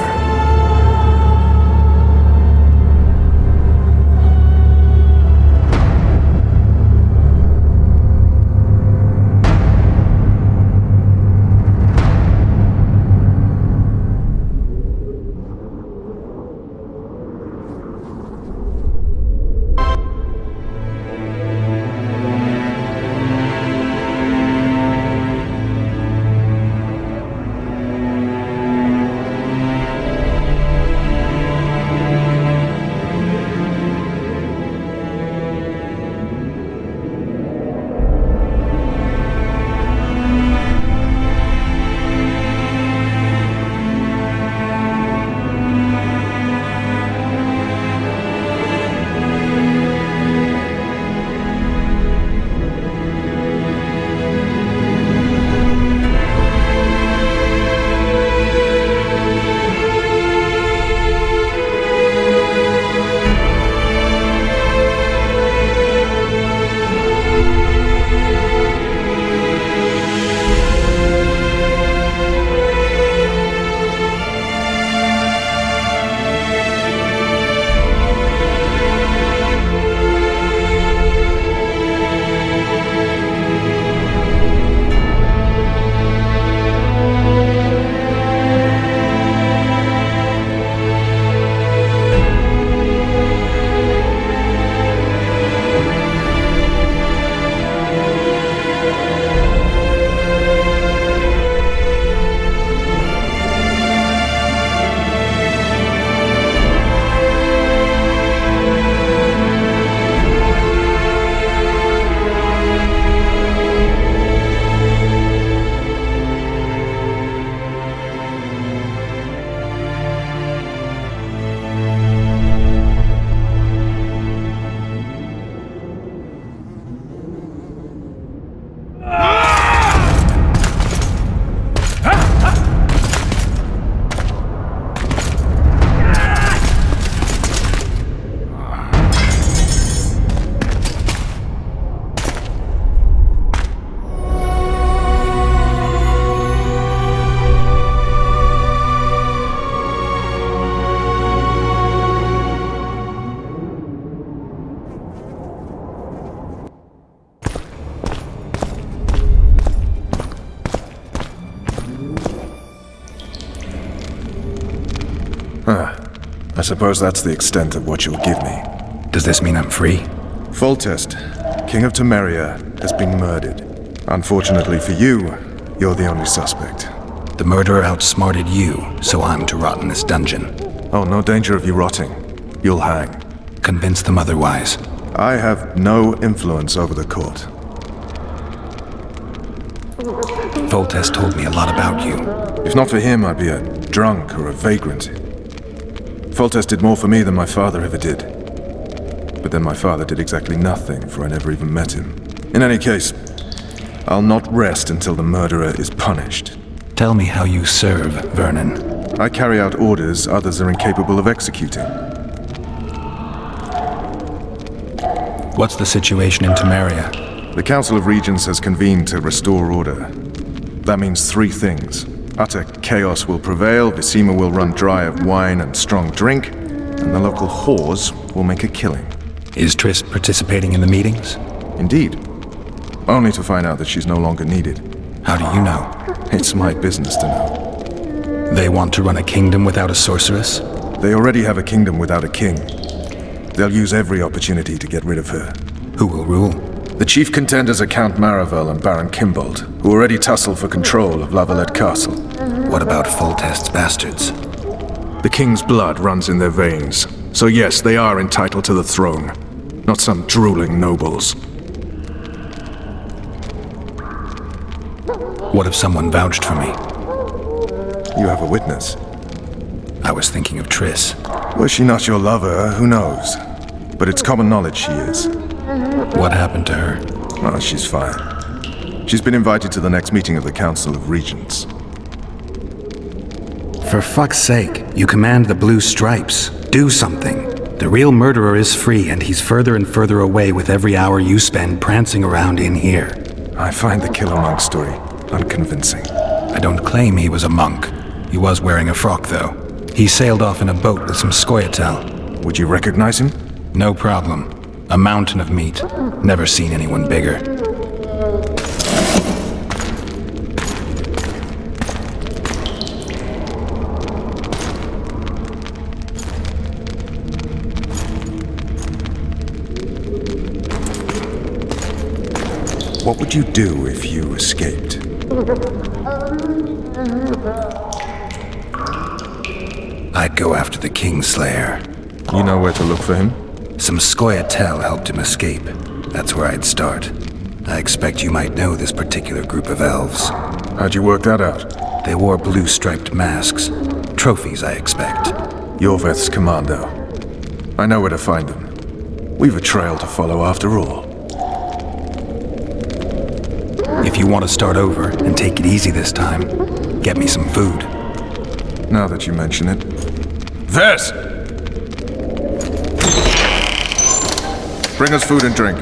I suppose that's the extent of what you'll give me. Does this mean I'm free? Foltest, King of Temeria, has been murdered. Unfortunately for you, you're the only suspect. The murderer outsmarted you, so I'm to rot in this dungeon. Oh, no danger of you rotting. You'll hang. Convince them otherwise. I have no influence over the court. Foltest told me a lot about you. If not for him, I'd be a drunk or a vagrant. Foltest did more for me than my father ever did. But then my father did exactly nothing, for I never even met him. In any case, I'll not rest until the murderer is punished. Tell me how you serve, Vernon. I carry out orders others are incapable of executing. What's the situation in Temeria? The Council of Regents has convened to restore order. That means 3 things. Utter chaos will prevail, Visima will run dry of wine and strong drink, and the local whores will make a killing. Is Triss participating in the meetings? Indeed. Only to find out that she's no longer needed. How do you know? It's my business to know. They want to run a kingdom without a sorceress? They already have a kingdom without a king. They'll use every opportunity to get rid of her. Who will rule? The chief contenders are Count Maravel and Baron Kimbold, who already tussle for control of Lavalette Castle. What about Foltest's bastards? The king's blood runs in their veins, so yes, they are entitled to the throne. Not some drooling nobles. What if someone vouched for me? You have a witness. I was thinking of Triss. Was she not your lover, who knows? But it's common knowledge she is. What happened to her? Oh, she's fine. She's been invited to the next meeting of the Council of Regents. For fuck's sake, you command the blue stripes. Do something. The real murderer is free, and he's further and further away with every hour you spend prancing around in here. I find the Killer Monk story unconvincing. I don't claim he was a monk. He was wearing a frock, though. He sailed off in a boat with some Scoia'tael. Would you recognize him? No problem. A mountain of meat. Never seen anyone bigger. What would you do if you escaped? I'd go after the Kingslayer. You know where to look for him? Some Scoia'tael helped him escape. That's where I'd start. I expect you might know this particular group of elves. How'd you work that out? They wore blue-striped masks. Trophies, I expect. Yorveth's commando. I know where to find them. We've a trail to follow after all. If you want to start over and take it easy this time, get me some food. Now that you mention it. Vess! Bring us food and drink.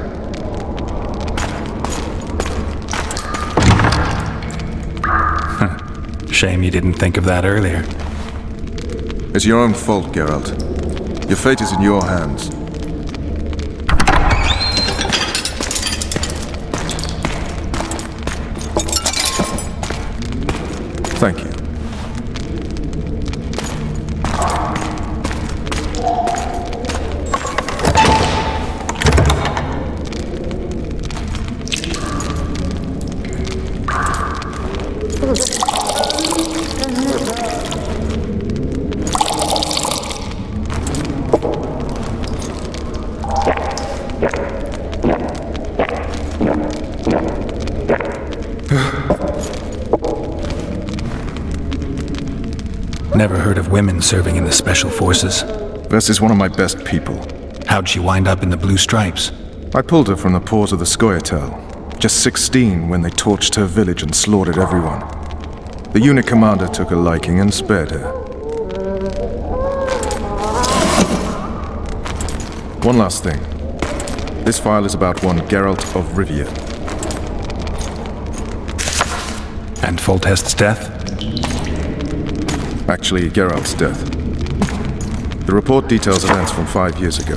Shame you didn't think of that earlier. It's your own fault, Geralt. Your fate is in your hands. Thank you. Never heard of women serving in the Special Forces. Vess is one of my best people. How'd she wind up in the Blue Stripes? I pulled her from the paws of the Scoia'tael. Just 16 when they torched her village and slaughtered everyone. The unit commander took a liking and spared her. One last thing. This file is about one Geralt of Rivia. And Foltest's death? Actually, Geralt's death. The report details events from 5 years ago.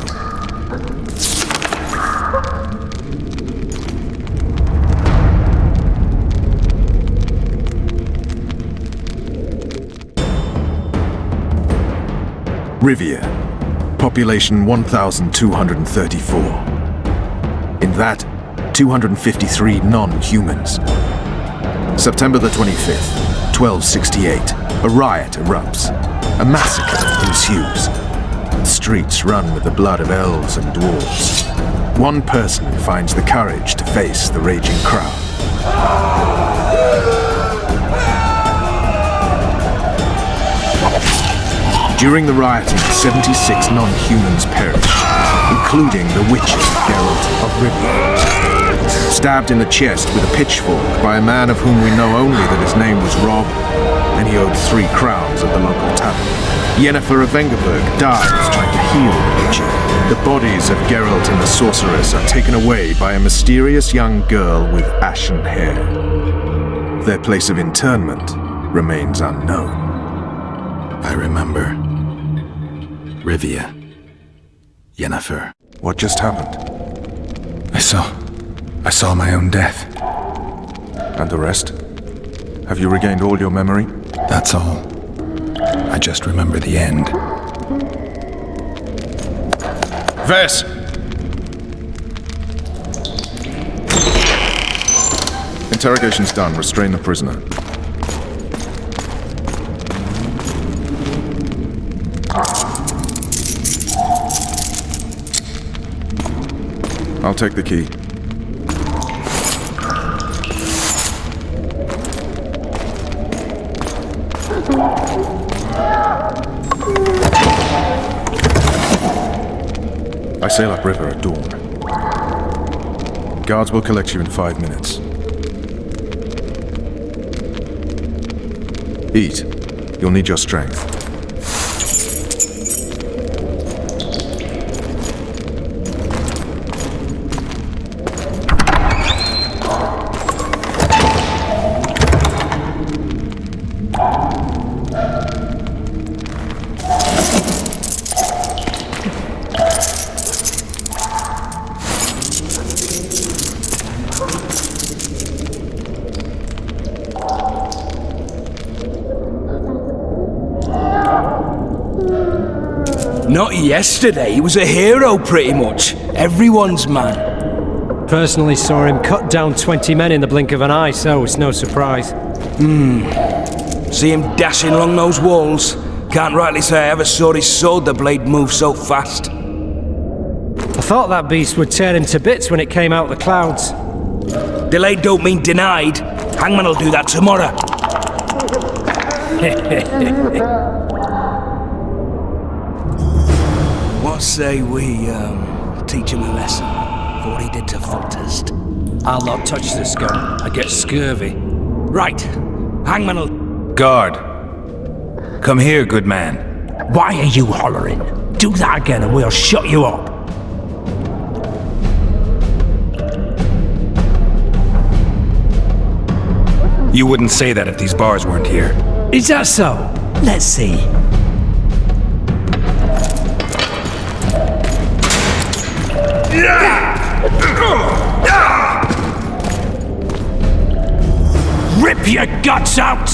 Rivia. Population 1,234. In that, 253 non-humans. September the 25th, 1268. A riot erupts. A massacre ensues. The streets run with the blood of elves and dwarves. One person finds the courage to face the raging crowd. During the rioting, 76 non-humans perished, including the witcher Geralt of Rivia. Stabbed in the chest with a pitchfork by a man of whom we know only that his name was Rob, and he owed 3 crowns at the local tavern. Yennefer of Vengerberg dies trying to heal the witcher. The bodies of Geralt and the sorceress are taken away by a mysterious young girl with ashen hair. Their place of interment remains unknown. I remember. Rivia. Yennefer. What just happened? I saw my own death. And the rest? Have you regained all your memory? That's all. I just remember the end. Vess! Interrogation's done. Restrain the prisoner. I'll take the key. I sail upriver at dawn. Guards will collect you in 5 minutes. Eat. You'll need your strength. Not yesterday, he was a hero pretty much. Everyone's man. Personally saw him cut down 20 men in the blink of an eye, so it's no surprise. See him dashing along those walls. Can't rightly say I ever saw his sword the blade move so fast. I thought that beast would tear him to bits when it came out of the clouds. Delayed don't mean denied. Hangman will do that tomorrow. What say we, teach him a lesson for what he did to Foltest? I'll not touch this gun. I get scurvy. Right. Hangman will... Guard. Come here, good man. Why are you hollering? Do that again and we'll shut you up. You wouldn't say that if these bars weren't here. Is that so? Let's see. Rip your guts out!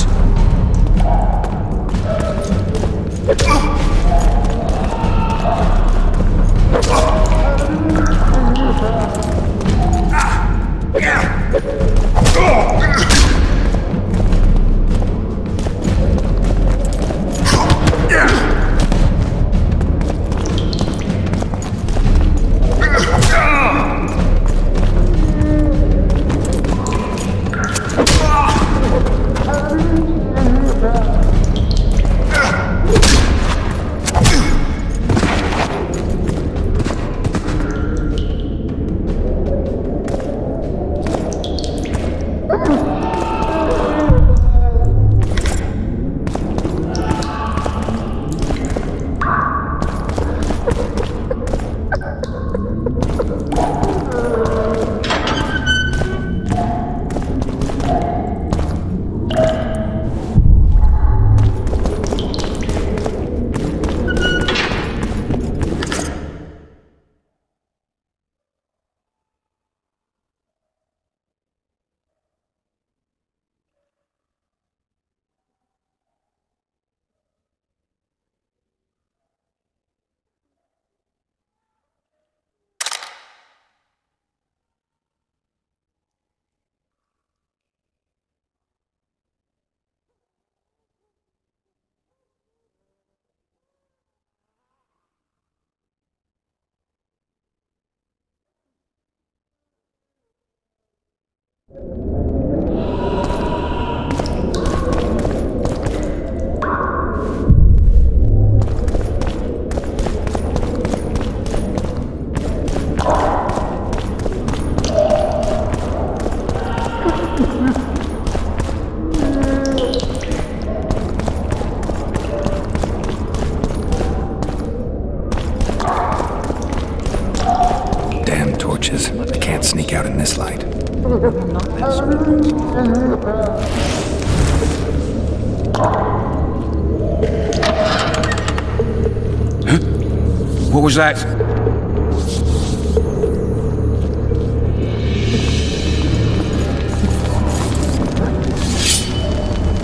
What was that?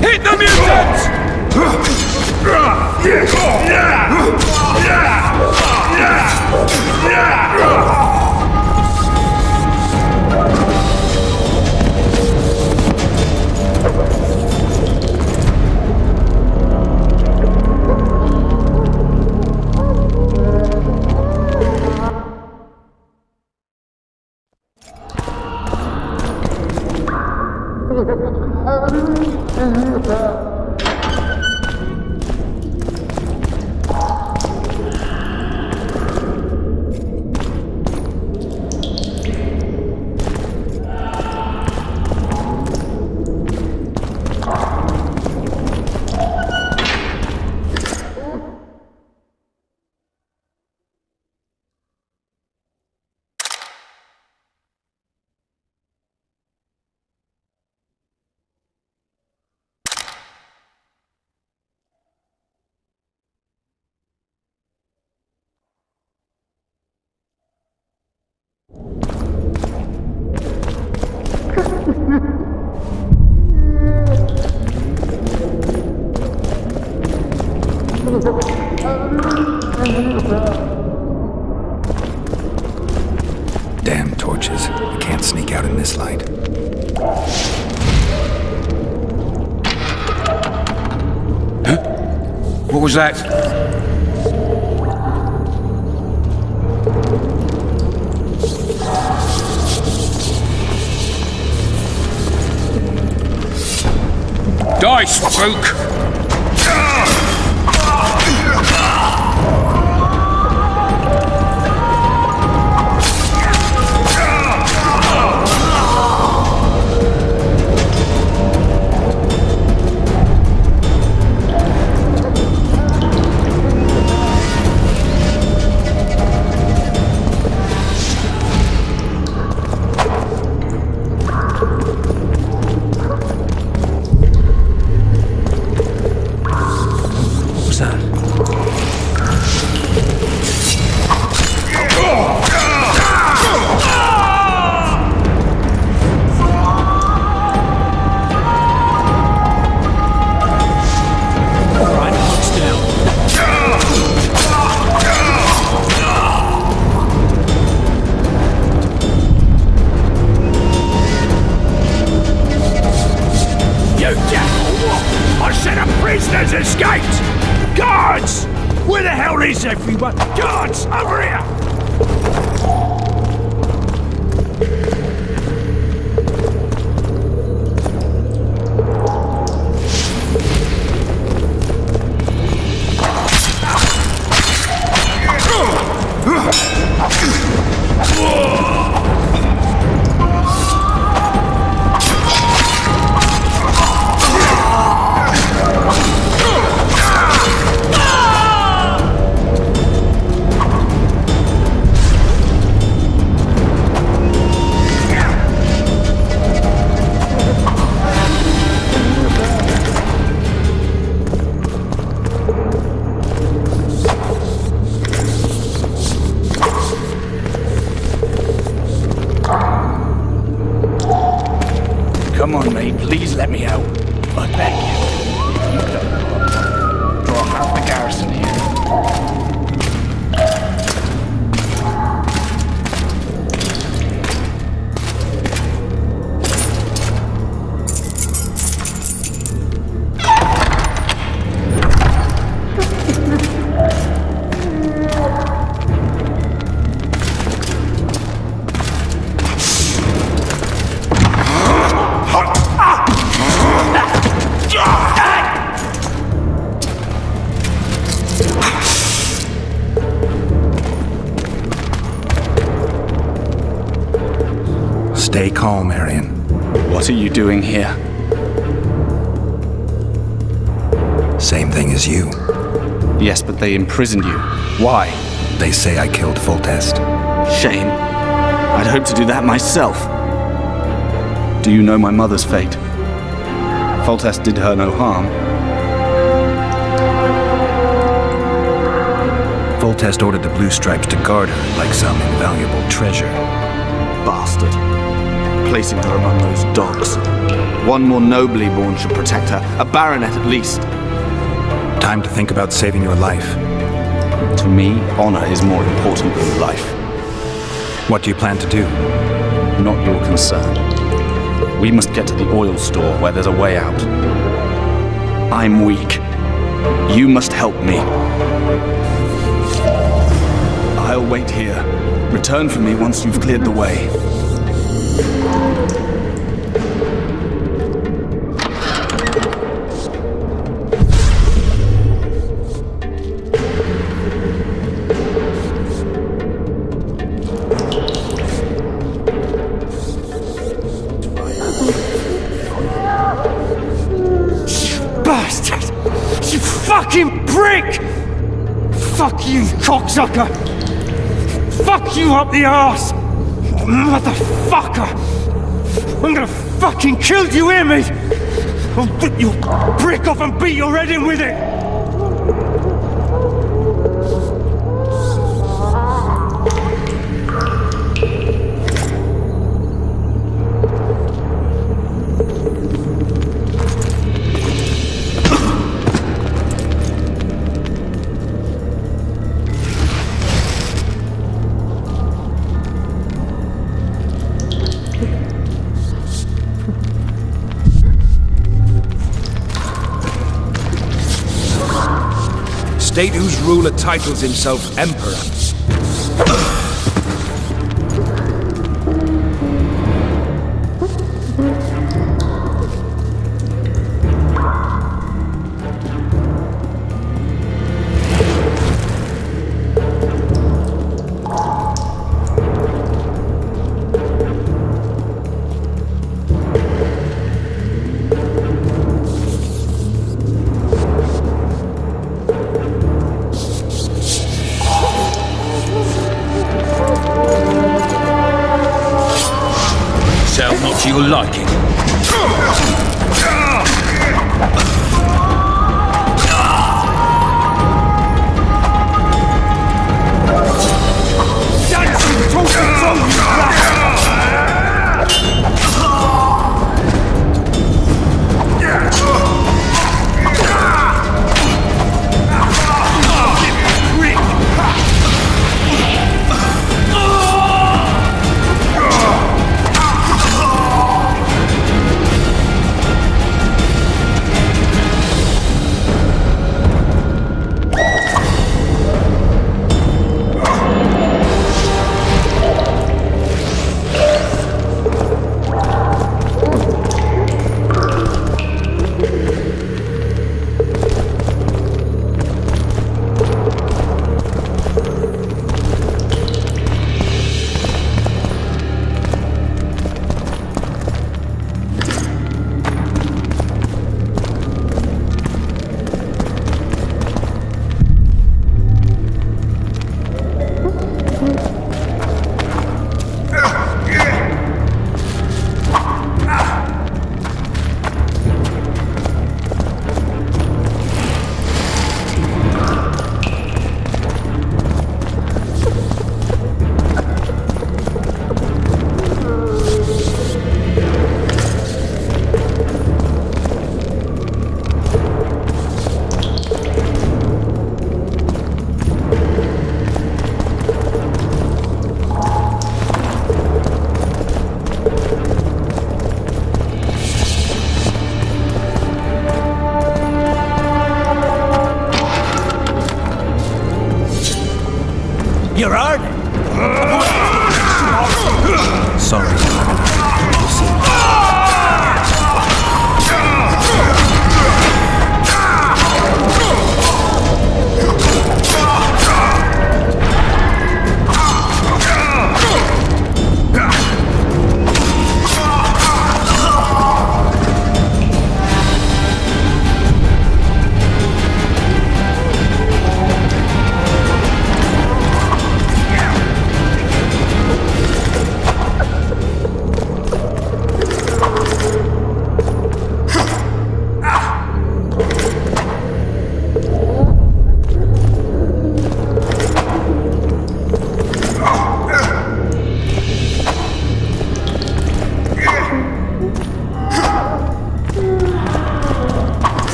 Hit the mutants! Damn torches. I can't sneak out in this light. Huh? What was that? Die, spook! Everyone! Guards! Over here! Come on, mate. Please let me out. I beg you. You don't. Draw half the garrison here. Stay calm, Arian. What are you doing here? Same thing as you. Yes, but they imprisoned you. Why? They say I killed Foltest. Shame. I'd hoped to do that myself. Do you know my mother's fate? Foltest did her no harm. Foltest ordered the Blue Stripes to guard her like some invaluable treasure. Bastard. Placing her among those dogs. One more nobly born should protect her. A baronet at least. Time to think about saving your life. To me, honor is more important than life. What do you plan to do? Not your concern. We must get to the oil store where there's a way out. I'm weak. You must help me. I'll wait here. Return for me once you've cleared the way. Bastard! You fucking prick! Fuck you, cocksucker! Fuck you up the arse! Motherfucker! I'm gonna fucking kill you, hear me? I'll rip your brick off and beat your head in with it! State whose ruler titles himself Emperor. To your liking.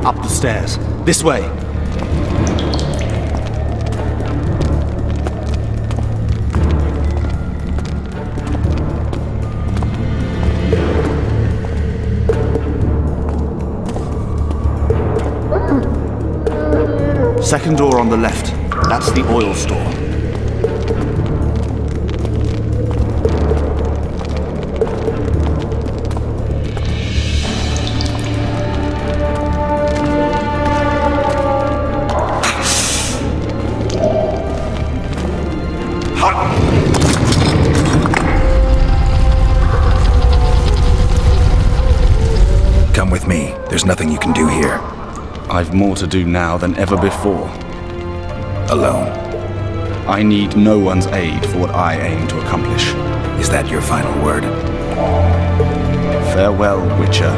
Up the stairs. This way. Second door on the left. That's the oil store. Come with me. There's nothing you can do here. I've more to do now than ever before. Alone. I need no one's aid for what I aim to accomplish. Is that your final word? Farewell, Witcher.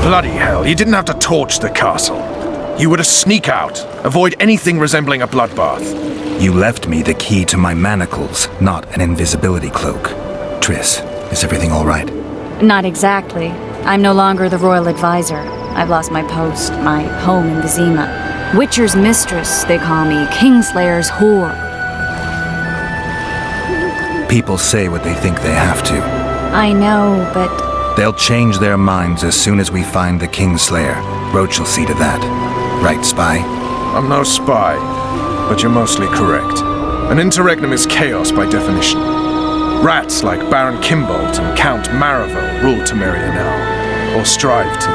Bloody hell, you didn't have to torch the castle. You were to sneak out, avoid anything resembling a bloodbath. You left me the key to my manacles, not an invisibility cloak. Triss, is everything all right? Not exactly. I'm no longer the royal advisor. I've lost my post, my home in Vizima. Witcher's mistress, they call me. Kingslayer's whore. People say what they think they have to. I know, but... They'll change their minds as soon as we find the Kingslayer. Roach will see to that. Right, spy? I'm no spy, but you're mostly correct. An interregnum is chaos by definition. Rats like Baron Kimbolt and Count Maravel rule Temeria now, or strive to.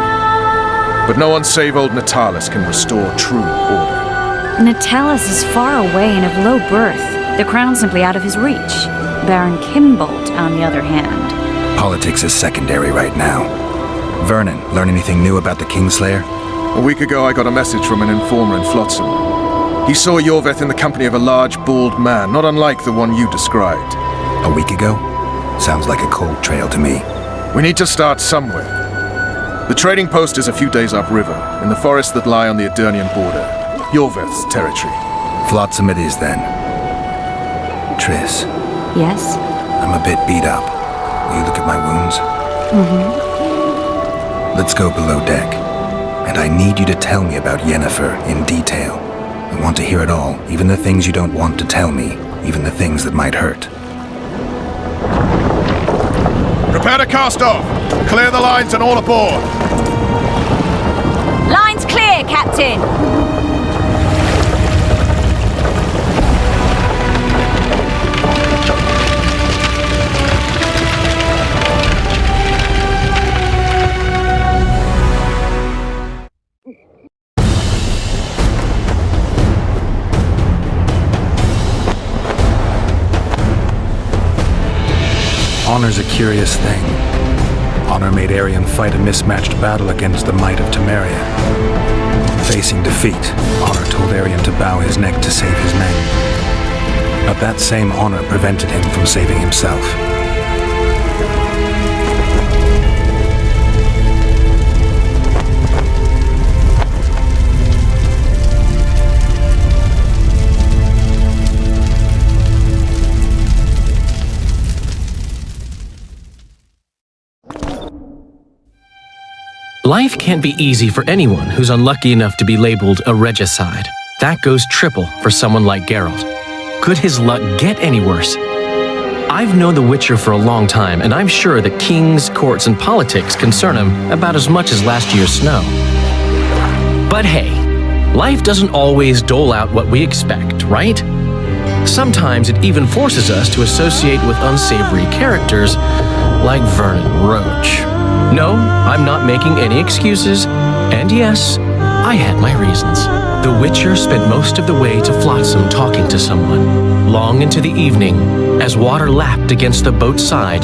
But no one save old Natalis can restore true order. Natalis is far away and of low birth. The crown's simply out of his reach. Baron Kimbolt, on the other hand. Politics is secondary right now. Vernon, learn anything new about the Kingslayer? A week ago I got a message from an informer in Flotsam. He saw Yorveth in the company of a large, bald man, not unlike the one you described. A week ago? Sounds like a cold trail to me. We need to start somewhere. The trading post is a few days upriver, in the forests that lie on the Edirnian border. Yorveth's territory. Flotsam it is, then. Triss. Yes? I'm a bit beat up. Will you look at my wounds? Let's go below deck. And I need you to tell me about Yennefer in detail. I want to hear it all, even the things you don't want to tell me, even the things that might hurt. Prepare to cast off! Clear the lines and all aboard! Lines clear, Captain! Honor's a curious thing. Honor made Arion fight a mismatched battle against the might of Temeria. Facing defeat, Honor told Arion to bow his neck to save his men. But that same honor prevented him from saving himself. Life can't be easy for anyone who's unlucky enough to be labeled a regicide. That goes triple for someone like Geralt. Could his luck get any worse? I've known The Witcher for a long time, and I'm sure that kings, courts, and politics concern him about as much as last year's snow. But hey, life doesn't always dole out what we expect, right? Sometimes it even forces us to associate with unsavory characters like Vernon Roach. No, I'm not making any excuses, and yes, I had my reasons. The Witcher spent most of the way to Flotsam talking to someone. Long into the evening, as water lapped against the boat's side,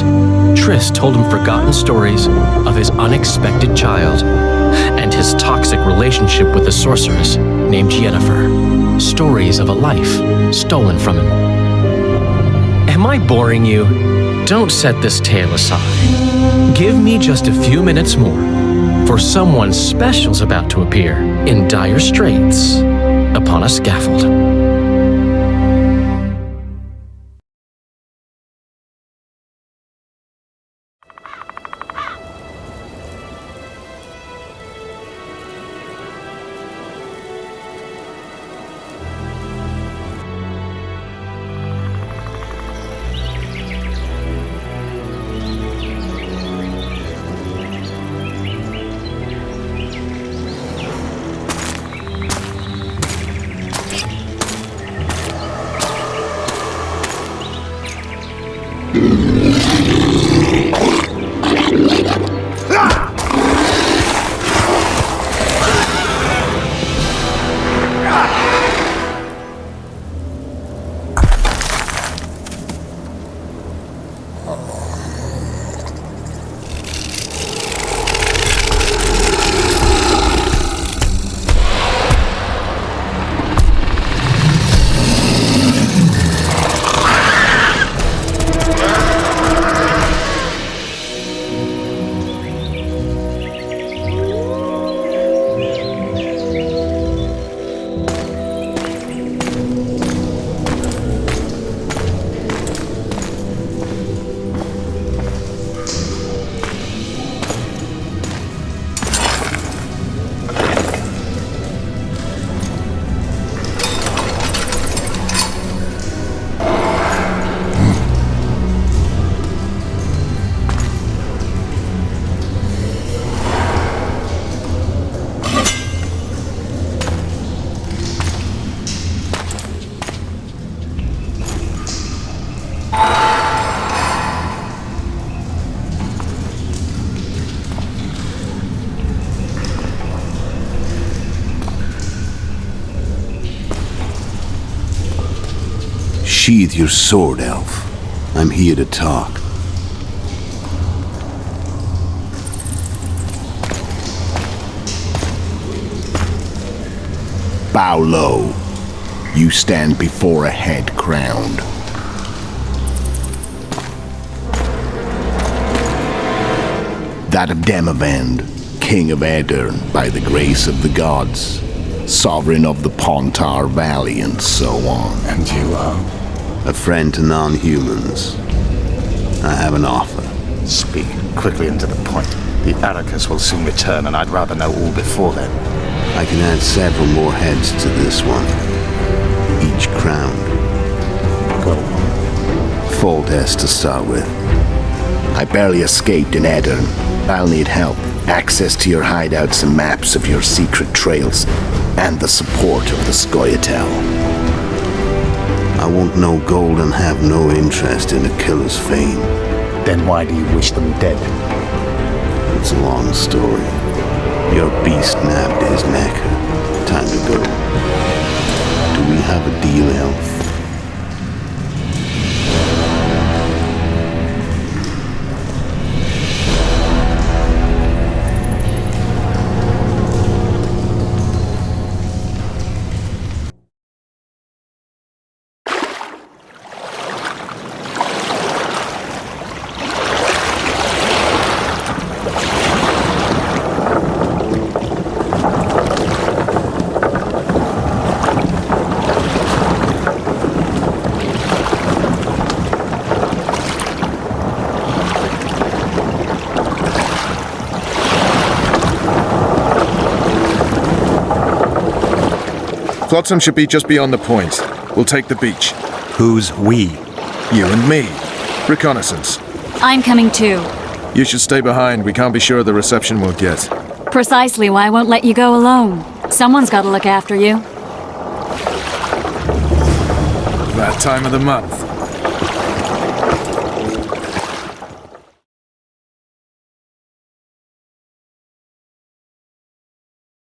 Triss told him forgotten stories of his unexpected child and his toxic relationship with a sorceress named Yennefer. Stories of a life stolen from him. Am I boring you? Don't set this tale aside. Give me just a few minutes more, for someone special's about to appear in dire straits upon a scaffold. Sheathe your sword, elf. I'm here to talk. Bow low. You stand before a head crowned. That of Demavend, king of Aedirn by the grace of the gods, sovereign of the Pontar Valley, and so on. And you are? A friend to non-humans. I have an offer. Speak quickly and to the point. The Arrakis will soon return, and I'd rather know all before then. I can add several more heads to this one. Each crowned. Go on. Full test to start with. I barely escaped in Aedirn. I'll need help. Access to your hideouts and maps of your secret trails, and the support of the Scoia'tael. I want no gold and have no interest in a killer's fame. Then why do you wish them dead? It's a long story. Your beast nabbed his neck. Time to go. Do we have a deal, Elf? Flotsam should be just beyond the point. We'll take the beach. Who's we? You and me. Reconnaissance. I'm coming too. You should stay behind. We can't be sure of the reception we'll get. Precisely why I won't let you go alone. Someone's got to look after you. That time of the month.